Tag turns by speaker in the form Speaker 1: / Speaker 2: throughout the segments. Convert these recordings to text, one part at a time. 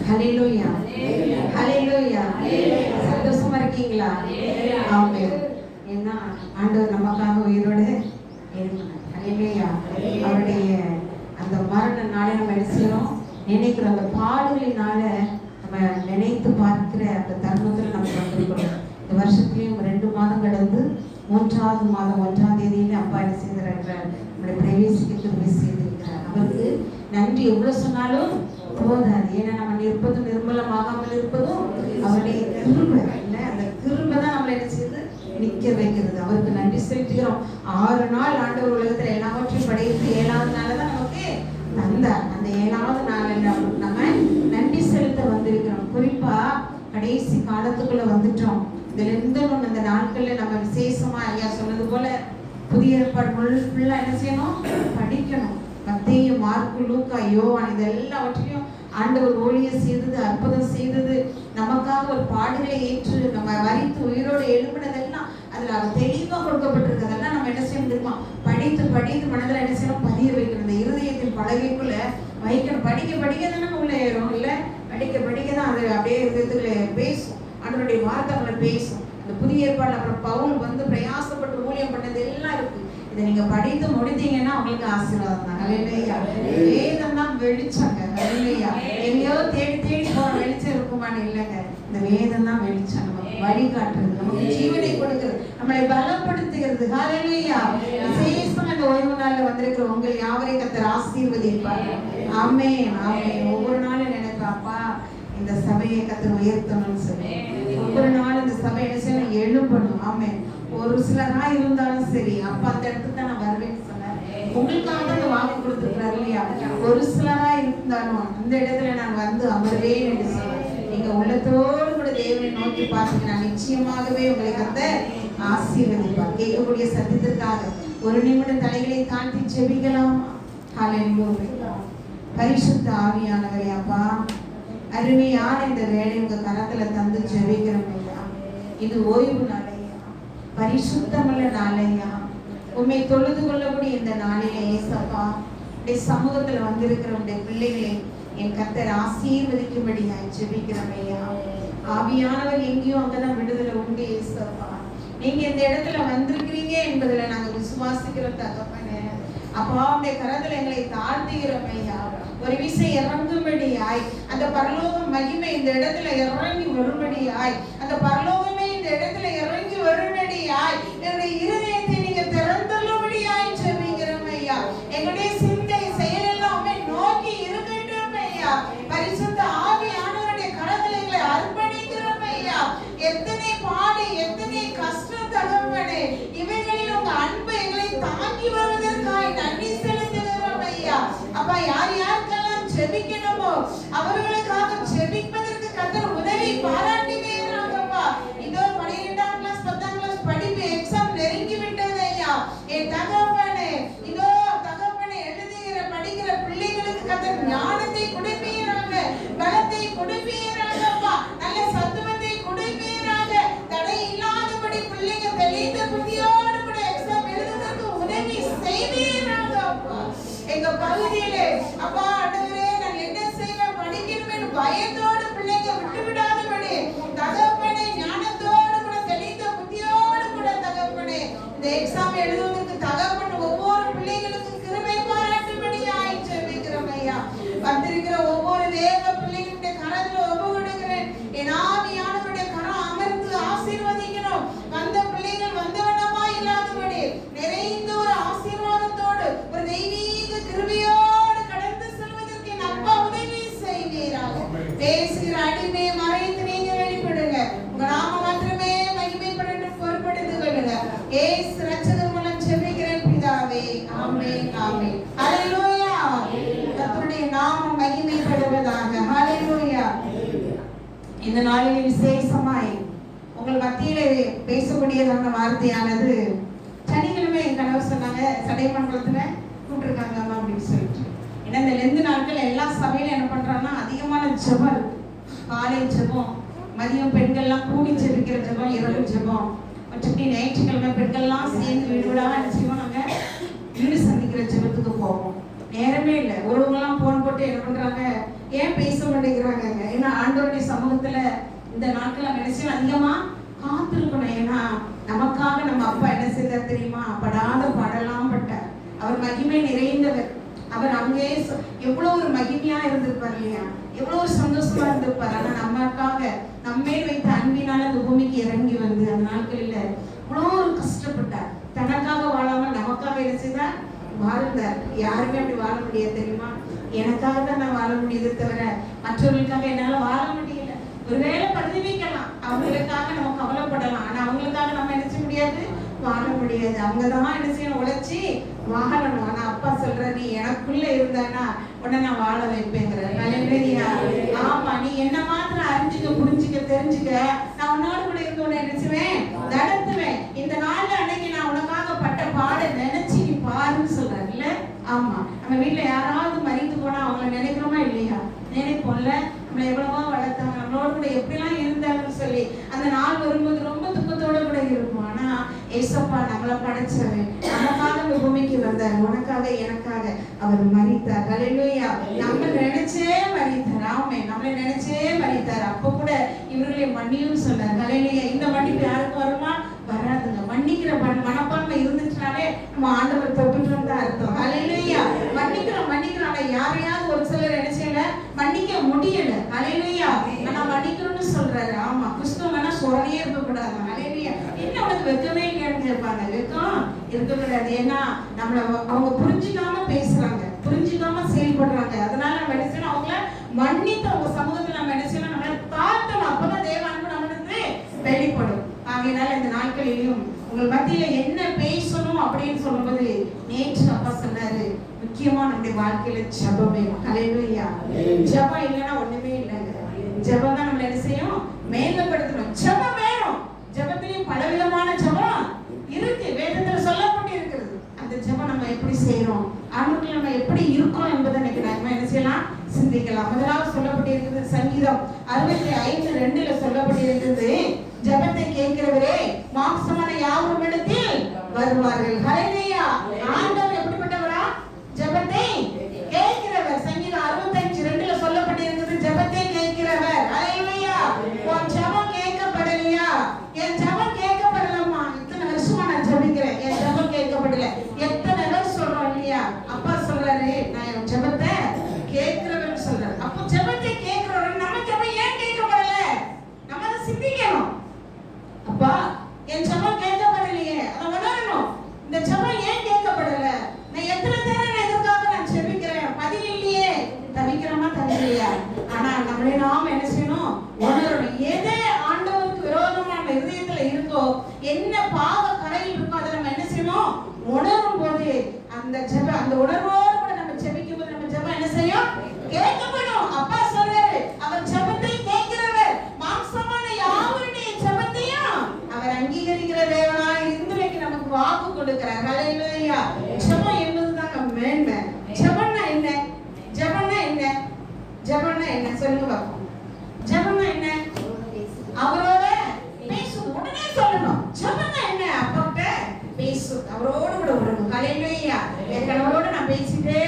Speaker 1: ஹல்லேலூயா, ஹல்லேலூயா. சந்தோஷமா இருக்கீங்களா? ஆமென். ஏன்னா ஆண்டவர் நமக்காக உயிரோடு எழுதினார். ஹல்லேலூயா. அவருடைய அந்த மரண நாளை நம்ம என்ன செய்யணும்? நினைக்கிற அந்த பாடுகளினால நம்ம நினைத்து பார்க்கிற அந்த தருணத்தில் நம்ம வந்திருக்கிறோம். இந்த வருஷத்துலேயும் 2 மாதம் கடந்து 3வது மாதம் 1ஆம் தேதியில அப்பா என்ன செய்திருக்கிறார்? நம்மளை பிரவேசிக்க செய்திருக்கிறார். அவருக்கு நன்றி எவ்வளவு சொன்னாலும் போதாது. ஏன்னா நம்ம நிற்பதும் நிர்மலமாகாமல் இருப்பதும் அவருடைய கிருபை. அந்த கிருபை தான் நம்மளை என்ன செய்யுது? நிற்க வைக்கிறது. அவருக்கு நன்றி செலுத்துகிறோம். 6 நாள் ஆண்டவர் உலகத்தில் எல்லாவற்றையும் படைத்து 7வது நாள் தான் நமக்கு தந்தார். அந்த 7வது நாள் நம்ம நன்றி செலுத்த வந்திருக்கிறோம். குறிப்பா கடைசி காலத்துக்குள்ள வந்துட்டோம். இதுல இருந்து இந்த நாட்கள்ல நம்ம விசேஷமா ஐயா சொன்னது போல புதிய ஏற்பாடு ஃபுல்லா என்ன செய்யணும்? படிக்கணும். மத்தேயு, மார்க்கு, லூக்கா, யோவான் இதெல்லாவற்றையும் ஆண்டவர் ஊழியம் செய்தது, அற்புதம் செய்தது, நமக்காக ஒரு பாடுகளை ஏற்று நம்ம மரித்து உயிரோடு எழுப்பினதெல்லாம் அதுல அவர் தெளிவா கொடுக்கப்பட்டிருக்கிறதெல்லாம் நம்ம என்ன செய்யணும் தெரியுமா? படித்து படித்து மனதில் என்ன செய்யணும்? பதிய வைக்கணும். இந்த இருதயத்தின் பலகைக்குள்ள வைக்கணும். படிக்க படிக்க தானே உள்ள ஏறும். இல்ல படிக்க படிக்க தான் அது அப்படியே இருதயத்துக்குள்ள பேசும். ஆண்டவருடைய வார்த்தைகளை பேசும். அந்த புதிய ஏற்பாடு அப்புறம் பவுல் வந்து பிரயாசப்பட்டு ஊழியம் பண்ணது எல்லாம் இருக்கு. இதை நீங்க படித்து முடித்தீங்கன்னா உங்களுக்கு ஆசீர்வாதம் தான். ஹல்லேலூயா. வேதம் தான் வெளிச்சங்க. ஹல்லேலூயா. எங்கேயோ தேடி தேடி போற வெளிச்சம் இருக்குமான்னு இல்லைங்க. இந்த வேதம் தான் வெளிச்சம். நமக்கு வழிகாட்டுறது, நமக்கு ஜீவனை கொடுக்கிறது, நம்மளை பலப்படுத்துகிறது. ஹல்லேலூயா. விசேஷமா இந்த ஓய்வு நாள்ல வந்திருக்கிற உங்கள் யாவரையும் கர்த்தர் ஆசீர்வதிப்பார். ஆமென், ஆமென். ஒவ்வொரு நாளும் நினைப்பேன், அப்பா இந்த சபையை கர்த்தர் உயர்த்தணும்னு சொல்லி ஒவ்வொரு நாளும் இந்த சபை என்ன செய்யணும்? எழும்பணும். ஆமென். ஒரு சிலரா இருந்தாலும் சரி, அப்பா அந்த இடத்துக்கு தான் நான் வருவேன்னு சொன்னார். உங்களுக்காக அந்த வாக்கு கொடுத்துருக்கிறாரு இல்லையா? ஒரு சிலரா இருந்தாலும் அந்த இடத்துல நான் வந்து அமர்வேன் என்று சொன்னார். நீங்க உள்ளத்தோடு கூட தேவனை நோக்கி பார்த்தீங்கன்னா நிச்சயமாகவே உங்களை கர்த்தர் ஆசீர்வதிப்பார். கேட்கக்கூடிய சத்தியத்திற்காக ஒரு நிமிடம் தலைகளை தாழ்த்தி ஜெபிக்கலாம். ஹல்லேலூயா. பரிசுத்த ஆவியானவரே, அப்பா அருமையான இந்த வேலை உங்க கரத்துல தந்து ஜெபிக்கிறோம் ஐயா. இது ஓய்வு நாளையா, பரிசுத்தமுள்ள நாளையா, உண்மை தொழுது கொள்ளக்கூடிய இந்த நாளிலே ஏசப்பா உடைய சமூகத்துல வந்திருக்கிற உடைய பிள்ளைகளை என் கர்த்தர் ஆசீர்வதிக்கும்படியாய் ஜெபிக்கிறோம் ஐயா. ஆவியானவர் எங்கேயோ அங்கதான் விடுதலை உண்டு ஏசப்பா. நீங்க இந்த இடத்துல வந்திருக்கிறீங்க என்பதுல நாங்க விசுவாசிக்கிறோம் தகப்பனே. அப்பா உடைய கரத்துல எங்களை தாழ்த்துகிறோம் ஐயா. ஒரு விஷயம் இறங்கும்படியாய் அந்த பரலோக மகிமை இந்த இடத்துல இறங்கி வரும்படியாய், அந்த பரலோகமே இந்த இடத்துல இறங்கி வரும்படியாய் என்னுடைய இருதயத்தை நீங்க திறந்துள்ளபடியாய் ஜெபிக்கிறோம் ஐயா. எங்களுடைய சிந்தை செயல் எல்லாமே நோக்கி இருக்கட்டும் ஐயா. பரிசுத்த ஆவியானவருடைய கரத்துல எங்களை அர்ப்பணிக்கிறோம் ஐயா. எத்தனை பாடு, எத்தனை கஷ்டம் தகவனே, இவைகளில் உங்க அன்பு எங்களை தாங்கி வருவதற்காய் நன்றி செலுத்துகிறோம் ஐயா. அப்பா யார் யாருக்கெல்லாம் ஜெபிக்கணுமோ அவர்களுக்காக ஜெபிப்பதற்கு கர்த்தர் உதவி பாராட்டுவீராகப்பா. இதோ 12ஆம் கிளாஸ் 10ஆம் கிளாஸ் படிப்பு எக்ஸாம் நெருங்கி விட்டது ஐயா. என் தகப்பனே, இதோ தகப்பனே எழுதுகிற படிக்கிற பிள்ளைகளுக்கு கர்த்தர் ஞானத்தை கொடுப்பீராக, பலத்தை கொடுப்பீராகப்பா, நல்ல சத்துவத்தை கொடுப்பீராக. தடை இல்லாதபடி பிள்ளைங்க தெளிந்த புத்தியோடு கூட எக்ஸாம் எழுதுவதற்கு உதவி செய்வீராகப்பா. எங்க பகுதியிலே அப்பா ஆண்டவரே நான் என்ன செய்வேன் படிக்கணும்னு பயத்தோடு பிள்ளைங்க விட்டு விடாதபடி தகப்பனே ஞானத்தோடு கூட தெளிந்த புத்தியோடு கூட தகப்பனே இந்த எக்ஸாம் எழுதுவதற்கு தகப்பன் ஒவ்வொரு பிள்ளைகளுக்கும் கிருபை பாராட்டும்படியாய் ஜெபிக்கிறோம் ஐயா. வந்திருக்கிற ஒவ்வொரு தேவ பிள்ளைகளுடைய கரத்துல ஒப்பு கொடுக்கிறேன். என் ஆவியானவருடைய கரம் அமர்ந்து ஆசீர்வதிக்கணும். வந்த பிள்ளைகள் வந்தவனமா இல்லாதபடி நிறைந்த ஒரு ஆசீர்வாதத்தோடு ஒரு தெய்வீக கிருபையோடு கடந்து செல்வதற்கு என் அப்பா உதவி செய்வீராக. பேசுகிற அடிமை மறைத்து நீங்க வெளிப்படுங்க. உங்க நாம மாத்திரமே மகிமைப்படட்டும், பொறுப்படுத்திக் கொள்ளுங்க. ஏசு ரட்சகர் மூலம் ஜெபிக்கிறேன் பிதாவே. ஆமென், ஆமென். ஹல்லேலூயா. கர்த்தருடைய நாமம் மகிமைப்படுவதாக. ஹல்லேலூயா. இந்த நாளில் விசேஷமாய் உங்கள் மத்தியிலே பேசக்கூடியதான வார்த்தையானது, சனிக்கிழமை என் கணவர் சொன்னாங்க சடைமண்டலத்துல கூப்பிட்டுருக்காங்க அம்மா அப்படின்னு சொல்லிட்டு. ஏன்னா இந்த லெந்து நாட்கள் எல்லா சபையிலும் என்ன பண்றாங்கன்னா அதிகமான ஜெபம் இருக்கு. காலை ஜெபம், மதியம் பெண்கள்லாம் கூடி ஜெபிக்கிற ஜெபம், இரவு ஜெபம், மற்றபடி ஞாயிற்றுக்கிழமை பெண்கள்லாம் சேர்ந்து வீடு வீடாக என்ன செய்வோம், நாங்க வீடு சந்திக்கிற ஜெபத்துக்கு போவோம். நேரமே இல்லை. ஒருவங்கெல்லாம் போன் போட்டு என்ன பண்றாங்க, ஏன் பேச மாட்டேங்கிறாங்க, சமூகத்துல இந்த நாட்கள் நம்ம என்ன செய்யணும், அதிகமா காத்திருக்கணும். ஏன்னா நமக்காக நம்ம அப்பா என்ன செய்தார் தெரியுமா? படாத பாடலாம் பட்டார். அவர் மகிமை நிறைந்தவர். அவர் அங்கே எவ்வளவு ஒரு மகிமையா இருந்திருப்பார் இல்லையா, எவ்வளவு ஒரு சந்தோஷமா இருந்திருப்பார். ஆனா நமக்காக நம்மே வைத்த அன்பினால அந்த பூமிக்கு இறங்கி வந்து அந்த நாட்களில் இவ்வளவு ஒரு கஷ்டப்பட்டார். தனக்காக வாழாமல் நமக்காக என்ன செய்தார்? வாழ்ந்தார். யாருமே அப்படி வாழ முடியாது தெரியுமா? எனக்காக தான் நான் வாழ முடியுது தவிர மற்றவர்களுக்காக என்னால வாழ முடியல. ஒருவேளை பரிதவிக்கலாம், அவங்களுக்காக நம்ம கவலைப்படலாம், ஆனா அவங்களுக்காக நம்ம என்ன செய்ய முடியாது, வாழ முடியாது. அவங்கதான் என்ன செய்யணும், உழைச்சி வாழணும். ஆனா அப்பா சொல்ற, நீ எனக்குள்ள இருந்தானா உடனே நான் வாழ வைப்பேங்கிற. ஆமா, நீ என்ன மாத்திரம் அறிஞ்சுக்க, புரிஞ்சுக்க, தெரிஞ்சுக்க, நான் உன்னோட கூட இருந்து உன்னை நினைச்சுவேன், நடத்துவேன். இந்த நாள்ல அன்னைக்கு நான் உனக்காக பட்ட பாட நினைச்சு நீ பாருன்னு சொல்றாரு இல்ல. ஆமா, நம்ம வீட்டுல யாராவது மறித்து போனா அவங்கள நினைக்கிறோமா இல்லையா? நினைப்போம்ல. நம்மளை எவ்வளவோ வளர்த்தாங்க, நம்மளோட கூட எப்படிலாம் இருந்தாங்கன்னு சொல்லி அந்த நாள் வரும்போது ரொம்ப துக்கத்தோட கூட இருக்கும். ஆனா ஏசப்பா நம்மளை படைச்சவன், நமக்காக இந்த பூமிக்கு வந்தார், உனக்காக எனக்காக அவர் மரித்தார். ஹல்லேலூயா. நம்ம நினைச்சே மரித்தார். ஆமே, நம்மளை நினைச்சே மரித்தார். அப்ப கூட இவர்களை மன்னியும் சொன்னார். ஹல்லேலூயா. இந்த மன்னிப்பு யாருக்கு வருமா? வராதுங்க. மன்னிக்கிற மனப்பான்மை இருந்துச்சுனாலே நம்ம ஆண்டவர் தொட்டுட்டோம் தான் அர்த்தம். ஹல்லேலூயா. மன்னிக்கிறோம். யாரையாவது ஒரு சிலர் என்ன செய்யல, மன்னிக்க முடியல. ஹல்லேலூயா. ஆனா மன்னிக்கிறோம்னு சொல்றாரு. ஆமா, கிறிஸ்துவனா சோரணையே இருக்கக்கூடாது. ஹல்லேலூயா. என்ன உனக்கு வெக்கமே இல்லையான்னு கேட்பாங்க. வெக்கம் இருக்கக்கூடாது. ஏன்னா நம்மள அவங்க புரிஞ்சுக்காம பேசுறாங்க, புரிஞ்சுக்காம செயல்படுறாங்க. அதனால நம்ம என்ன செய்யணும், அவங்கள மன்னித்து அவங்க சமூகத்துல நம்ம என்ன செய்யணும், நம்மள தாழ்த்தணும். அப்பதான் தேவ அன்பு நம்மளுக்கு வெளிப்படும். ஆகையினால இந்த நாட்களிலும் உங்கள் மத்தியில என்ன பேசணும் அப்படின்னு சொல்லும்போது, நேற்று அப்பா சொன்னாரு, முக்கியமா நம்முடைய வாழ்க்கையில ஜெபமே. ஹல்லேலூயா. ஜெபம் இல்லைன்னா ஒண்ணுமே இல்லைங்க. ஜெபம் தான் நம்மள என்ன செய்யும், மேம்படுத்தணும். ஜெபம் வேணும். ஜெபத்திலையும் பலவிதமான ஜெபம் இருக்கு, வேதத்துல சொல்லப்பட்டு இருக்கிறது. அந்த ஜெபம் நம்ம எப்படி செய்யறோம், ஆண்டவருக்குள்ள நம்ம எப்படி இருக்கோம் என்பதை இன்னைக்கு நம்ம என்ன செய்யலாம், சிந்திக்கலாம். முதலாவது சொல்லப்பட்டு இருக்கிறது சங்கீதம் 65:2 சொல்லப்பட்டு இருக்கிறது, ஜெபத்தை கேட்கிறவரே மாம்சமான யாவரும் இடத்தில் வருவார்கள். ஹல்லேலூயா. ஆண்டவர் எப்படிப்பட்டவரா? ஜெபத்தை கேட்கிறவர். சங்கீதம் 65:2 சொல்லப்பட்டு இருக்கிறது, ஜெபத்தை கேட்கிறவர். ஹல்லேலூயா. உன் ஜெபம் கேட்கப்படலையா? என் ஜெபம் கேட்கப்படலம்மா, இத்தனை வருஷமா நான் ஜெபிக்கிறேன், என் ஜெபம் கேட்கப்படல. எத்தனை பேர் சொல்றோம் இல்லையா? அப்பா சொல்றாரு, நான் என் ஜெபத்தை கேட்கிறவர் சொல்றாரு. அப்போ ஜெபத்தை கேட்கிறவர், நம்ம ஜெபம் ஏன் கேட்கப்படல? நம்ம அதை சிந்திக்கணும். அப்பா, என் ஜெபம் கேட்கப்படலையே, அதை உணரணும். இந்த ஜெபம் ஏன் கேட்கப்படல? நான் எத்தனை நேரம் எதற்காக நான் ஜெபிக்கிறேன், பதில் இல்லையே. தவிக்கிறோமா, தவிக்கலையா? ஆனா நம்மளே நாம என்ன செய்யணும், உணரணும். எது ஆண்டவருக்கு விரோதமா நம்ம இதயத்துல இருக்கோ, என்ன பாவ கரையில் இருக்கோ, அதை நம்ம என்ன செய்யணும், உணரும் போது அந்த ஜெபம், அந்த உணர்வோடு கூட நம்ம ஜெபிக்கும் போது நம்ம ஜெபம் என்ன செய்யும், கேட்கப்படும். அப்பா சொல்றாரு, அவர் ஜெபத்தை கேட்கிறவர், மாம்சமான யாவருடைய ஜெபத்தையும் அவர் அங்கீகரிக்கிற தேவனாய் இன்றைக்கு நமக்கு வாக்கு கொடுக்கிறார். ஹல்லேலூயா. ஜெபம் என்பதுதான் நம்ம மேன்மை. ஜெபம்னா என்ன? ஜெபம்னா என்ன? ஜெபம்னா என்ன சொல்லுங்க பாப்போம். ஜெபம்னா என்ன? அவரோட பேசு, உடனே சொல்லணும். ஜெபம்னா என்ன? அப்பட்ட பேசு, அவரோட கூட உறவு. ஹல்லேலூயா. என் கணவரோட நான் பேசிட்டே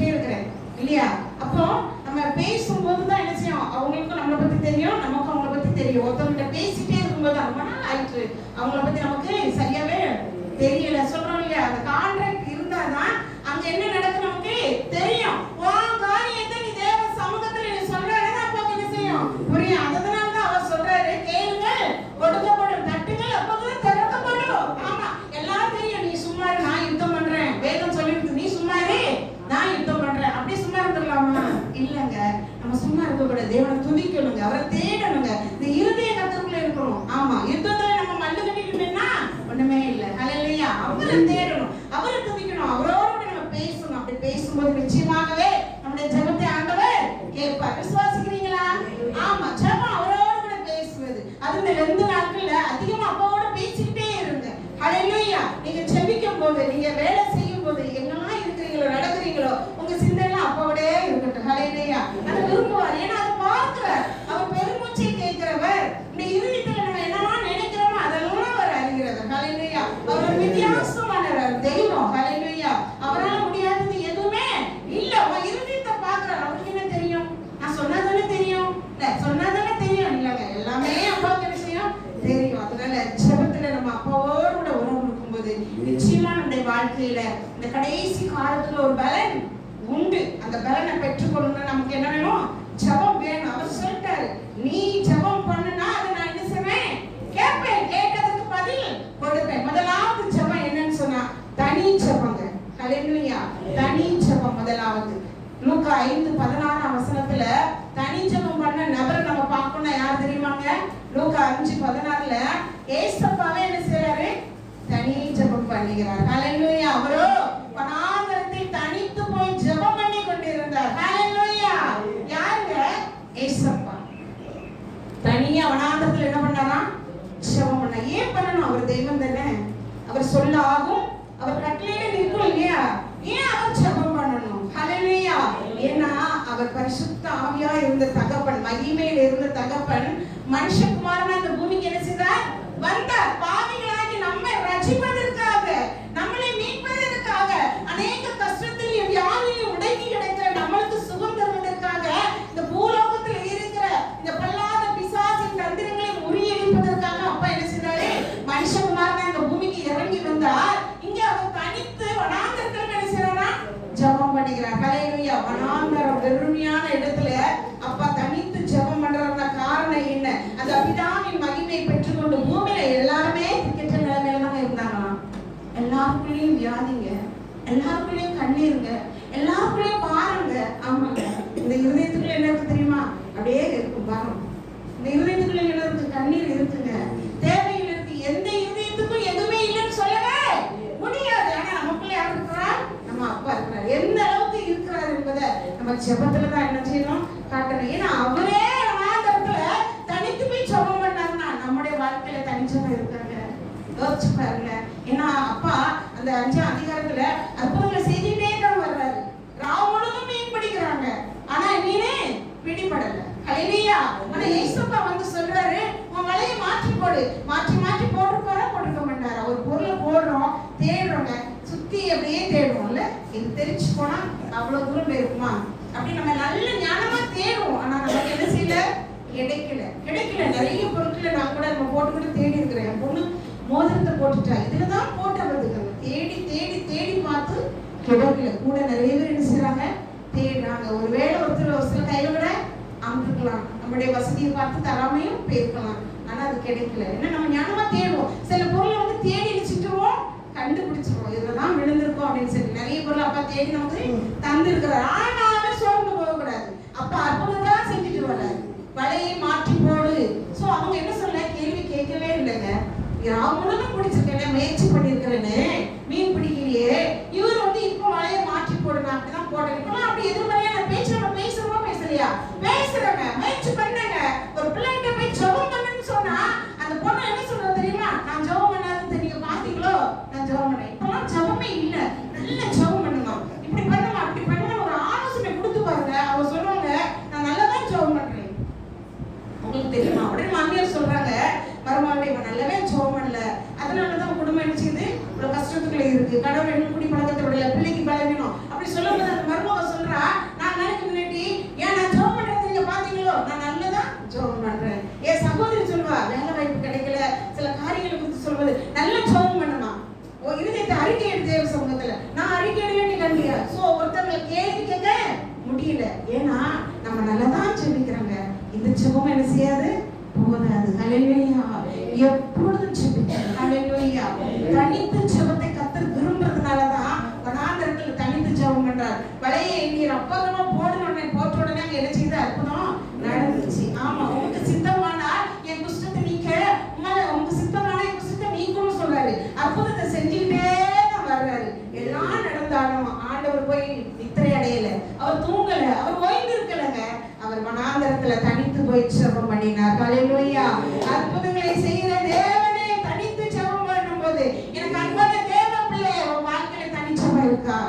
Speaker 1: இருக்கிறேன் இல்லையா? அப்போ நம்ம பேசும்போது தான் என்ன செய்யும், அவங்களுக்கும் நம்மளை பத்தி தெரியும், நமக்கும் அவங்கள பத்தி தெரியும். ஒருத்தவங்கிட்ட பேசிட்டே இருக்கும்போது ரொம்ப நாள் ஆயிடுச்சு, அவங்கள பத்தி நமக்கு சரியாவே தெரியல சொல்றோம் இல்லையா? அந்த கான்ட்ராக்ட் இருந்தாதான் அங்க என்ன நடக்கு நமக்கு தெரியும். உன் காரியத்தை நீ தேவ சமூகத்துல நீ சொல்றேன்னா அப்போ என்ன செய்யும், புரியும். அதனால தான் அவர் சொல்றாரு, கேளுங்கள் கொடுக்கப்படும், தட்டுங்கள் அப்போதான் திறக்கப்படும். ஆமா, எல்லாம் தெரியும். நீ சும்மா இரு, நான் யுத்தம் பண்றேன், வேதம் சொல்லிருக்கு, நீ சும்மா இரு, நான் யுத்தம் பண்றேன். அப்படி சும்மா இருந்துடலாமா? இல்லங்க, நம்ம சும்மா இருக்க கூடாது. தேவனை துதிக்கணுங்க, அவரை தேடணுங்க, இந்த இருதய கத்தருக்குள்ள இருக்கணும். ஆமா, யுத்தத்துல நம்ம மல்லு கட்டிக்கிட்டோம்னா ஒண்ணுமே இல்லை. ஹல்லேலூயா. அவரை தேடணும், அவரை துதிக்கணும், அவரோட நம்ம பேசணும். அப்படி பேசும்போது நிச்சயமாகவே நம்முடைய ஜெபத்தை ஆண்டவர் கேட்பார். விசுவாசிக்கிறீங்களா? ஆமா, ஜெபம் அவரோட கூட பேசுவது. அது இந்த 2 நாட்கள்ல அதிகமா அப்பாவோட பேசிக்கிட்டே இருங்க. ஹல்லேலூயா. நீங்க ஜெபிக்கும் போது, நீங்க வேலை செய்யும் போது, என்னெல்லாம் இருக்கிறீங்களோ நடக்கிறீங்களோ, உங்க சிந்தனை அப்பாவோட இருக்கட்டும். ஹல்லேலூயா. அதை விரும்புவார். ஏன்னா அதை பார்க்கிறார். அவர் பெருமூச்சை கேட்கிறவர். இந்த இருதயத்துல நம்ம என்னெல்லாம் நினைக்கிறோமோ அதெல்லாம் அவர் அறிகிறவர். ஹல்லேலூயா. அவர் வித்தியாசமானவர் தெய்வம். ஹல்லேலூயா. அவரால் முடியாதது எதுவுமே இல்ல. உன் இருதயத்தை பார்க்கிறார். அவருக்கு என்ன தெரியும்? நான் சொன்னதானே தெரியும். இல்ல சொன்னா கடைசி காலத்துல ஒரு பலன் உண்டு. அந்த பலனை பெற்றுக்கொள்ளணும். நமக்கு என்ன வேணும்? ஜெபம் வேணும். அவர் சொல்லிட்டாரு, நீ ஜெபம் பண்ணுனா அதை நான் என்ன செய்வேன்? கேட்பேன், கேட்கறதுக்கு பதில் கொடுப்பேன். முதலாவது ஜெபம் என்னன்னு சொன்னா தனி ஜெபங்க. ஹல்லேலூயா. தனி ஜெபம் முதலாவது. லூக்கா 5:16 தனி ஜெபம் பண்ண நபர் நம்ம பார்க்கணும். யார் தெரியுமாங்க? லூக்கா 5:16 ஏசப்பாவே என்ன செய்றாரு? தனி ஜெபம் பண்ணுகிறார். ஹல்லேலூயா. அவரோ வனாந்தரத்தில் தனித்து போய் ஜெபம் பண்ணி கொண்டிருந்தார். ஹல்லேலூயா. யாருங்க? ஏசப்பா தனியா வனாந்தரத்தில் என்ன பண்ணாரா? ஜெபம் பண்ண. ஏன் பண்ணணும்? அவர் தெய்வம் தானே. அவர் சொல்லாகும், அவர் கட்டளையில நிற்கும் இல்லையா? ஏன் அவர் ஜெபம் பண்ணணும்? ஹல்லேலூயா. ஏன்னா அவர் பரிசுத்த ஆவியா இருந்த தகப்பன், மகிமையில இருந்த தகப்பன் மனுஷகுமாரனா இந்த பூமிக்கு என்ன செய்தார்? வந்தார். பாவிகளாகி நம்மை ரட்சிப்பதற்காக, நம்மளை மீட்பதற்காக, அநேக கஷ்டத்திலும் வியாதியிலும் உடைக்கி கிடக்கிற நம்மளுக்கு சுகம் தருவதற்காக இந்த பூலோகத்தில் இருக்கிற இந்த பொல்லாத பிசாசின் தந்திரங்களை முறியடிப்பதற்காக அப்பா என்ன செய்தாரு? மனுஷகுமாரனா இந்த பூமிக்கு இறங்கி வந்தார். இங்க அவர் தனித்து வனாந்தரத்தில் என்ன செய்றாரா? ஜெபம் பண்ணுகிறார். ஹல்லேலூயா. வனாந்தரம் வெறுமையான இடத்துல அப்பா தனித்து ஜெபம் பண்றதுக்கு காரணம் என்ன? அந்த பிதாவின் மகிமையை பெற்றுக்கொண்டு பூமியில எல்லாருமே கெட்ட நிலைமையில தான் இருந்தாங்களாம். எல்லாருக்குள்ளேயும் வியாதிங்க, எல்லாருக்குள்ளேயும் கண்ணீருங்க, எல்லாருக்குள்ளேயும் பாருங்க. ஆமாங்க. இந்த இருதயத்துக்குள்ள என்ன இருக்கு தெரியுமா? அப்படியே இருக்கும் பாரம். இந்த இருதயத்துக்குள்ள என்ன இருக்கு? கண்ணீர் இருக்குங்க, தேவைகள் இருக்கு. எந்த இருதயத்துக்கும் எதுவுமே இல்லைன்னு சொல்லவே முடியாது. ஆனா நமக்குள்ள யார் இருக்கிறா? நம்ம அப்பா இருக்கிறார். எந்த அளவுக்கு இருக்கிறார் என்பதை நம்ம ஜெபத்துல தான் என்ன செய்யணும்? காட்டணும். ஏன்னா அவரே வனாந்தரத்துல தனித்து போய் ஜெபம் பண்ணாருன்னா நம்முடைய வாழ்க்கையில தனிச்சவங்க இருக்காங்க. யோசிச்சு பாருங்க. ஏன்னா அப்பா அந்த 5ஆம் அதிகாரத்துல அற்புதங்களை செய்துட்டே தான் வர்றாரு. ராவு முழுதும் மீன் பிடிக்கிறாங்க, ஆனா மீனே பிடிபடல. ஹல்லேலூயா. ஆனா ஏசப்பா வந்து சொல்றாரு, உன் வலையை மாற்றி போடு. மாற்றி மாற்றி போட்டுப்பாரா? போட்டுக்க மாட்டாரா? ஒரு பொருளை போடுறோம், தேடுறோங்க, சுத்தி அப்படியே தேடுவோம்ல. இது தெரிச்சு போனா அவ்வளவு தூரம் போயிருக்குமா? அப்படி நம்ம நல்ல ஞானமா தேடுவோம். ஆனா நமக்கு என்ன செய்யல? கிடைக்கல. நிறைய பொருட்களை நான் கூட நம்ம போட்டு தேடி இருக்கிறேன். என் பொண்ணு மோதிரத்தை போட்டுட்டா, இதுலதான் போட்டு வருதுங்க. தேடி தேடி தேடி பார்த்து கிடைக்கல. கூட நிறைய பேர் என்ன செய்யறாங்க? தேடுறாங்க. ஒருவேளை ஒருத்தர் ஒரு சில கையில கூட அமுக்கலாம், நம்முடைய வசதியை பார்த்து தராமையும் போயிருக்கலாம். ஆனா அது கிடைக்கல. ஏன்னா நம்ம ஞானமா தேடுவோம். சில பொருளை வந்து தேடி வச்சுட்டுவோம், கண்டுபிடிச்சிருவோம் இதெல்லாம் விழுந்திருக்கும் அப்படின்னு சொல்லி. நிறைய பொருள் அப்பா தேடி நமக்கு தந்து இருக்கிறார். ஆனாலும் சோர்ந்து போகக்கூடாது. அப்பா அற்புதம் தான் செஞ்சுட்டு வர்றாரு. வலையை மாற்றி போடு. சோ அவங்க என்ன சொல்ல? கேள்வி கேட்கவே இல்லைங்க. அவங்களும் பிடிச்சிருக்கேன், முயற்சி பண்ணிருக்கிறேன்னு, மீன் பிடிக்கலையே, இவர் வந்து இப்போ வலையை மாற்றி போடுங்க அப்படிதான் போடுறேன். இப்பெல்லாம் அப்படி எதிர்மறையான பேச்சு நம்ம பேசுறோமா பேசலையா? பேசுறேங்க, முயற்சி பண்ணுங்க. ஒரு பிள்ளைகிட்ட போய் ஜெபம் பண்ணுன்னு சொன்னா அந்த பொண்ணு என்ன சொல்றது தெரியுமா? நான் ஜெபம் பண்ணாதுன்னு நீங்க பாத்தீங்களோ? நான் ஜெபம் பண்ணேன். இப்பெல்லாம் ஜெபமே இல்ல. நல்ல ஜெபம் பண்ணுமா, இப்படி பண்ணுமா, அப்படி பண்ணுமா, ஒரு ஆலோசனை கொடுத்து பாருங்க. அவங்க சொல்லுவாங்க, நான் நல்லாதான் ஜெபம் பண்றேன். உங்களுக்கு தெரியுமா? உடனே மாமியார் சொல்றாங்க, மருமகளை இவன் நல்லாவே ஜெபம் பண்ணல, அதனாலதான் குடும்பம் என்ன செய்யுது? இவ்வளவு கஷ்டத்துக்குள்ள இருக்கு. கடவுள் என்ன குடி பழக்கத்தை விடல, பிள்ளைக்கு பழகணும் அப்படி சொல்லும்போது அந்த மருமக சொல்றா, நான் நாளைக்கு முன்னாடி ஏன் நான் ஜெபம் பண்றது நீங்க பாத்தீங்களோ? நான் நல்லதான் ஜெபம் பண்றேன். என் சகோதரி சொல்வா, வேலை வாய்ப்பு கிடைக்கல, சில காரியங்களை குறித்து சொல்வது, நல்ல ஜெபம் பண்ணுமா. இருதயத்தை அறிக்கை எடுத்து தேவ சமூகத்துல நான் அறிக்கை எடுக்க வேண்டிய கண்டியா. சோ ஒருத்தவங்களை கேள்வி கேட்க முடியல. ஏன்னா நம்ம நல்லதான் ஜெபிக்கிறாங்க. இந்த ஜெபம் என்ன செய்யாது? போதாது. ஹல்லேலூயா. எப்பொழுதும் ஜெபிக்கணும். ஹல்லேலூயா. தனித்து ஜெபத்தை கர்த்தர் விரும்புறதுனாலதான் வனாந்தரத்துல தனித்து ஜெபம் பண்றார். வலையை நீர் அப்பதமா போடணும்னு போட்ட உடனே அங்க என்ன செய்து? அற்புதம் நடந்துச்சு. ஆமா, உங்களுக்கு சித்தமானா என் குஷ்டத்தை நீக்க, உங்களுக்கு சித்தமானா என் குஷ்டத்தை நீக்கணும்னு சொல்றாரு. அற்புதத்தை செஞ்சுக்கிட்டே தான் வர்றாரு. எல்லாம் நடந்தாலும் ஆண்டவர் போய் நித்திரை அடையல, அவர் தூங்கல, அவர் ஓய்ந்து இருக்கலங்க. அவர் வனாந்தரத்துல தனித்து போய் ஜெபம் பண்ணினார். ஹல்லேலூயா. அற்புதங்களை செய்கிற தேவனே தனித்து ஜெபம் பண்ணும்போது எனக்கு அன்பான தேவ பிள்ளை, உன் வாழ்க்கையில தனிச்சமா இருக்கா?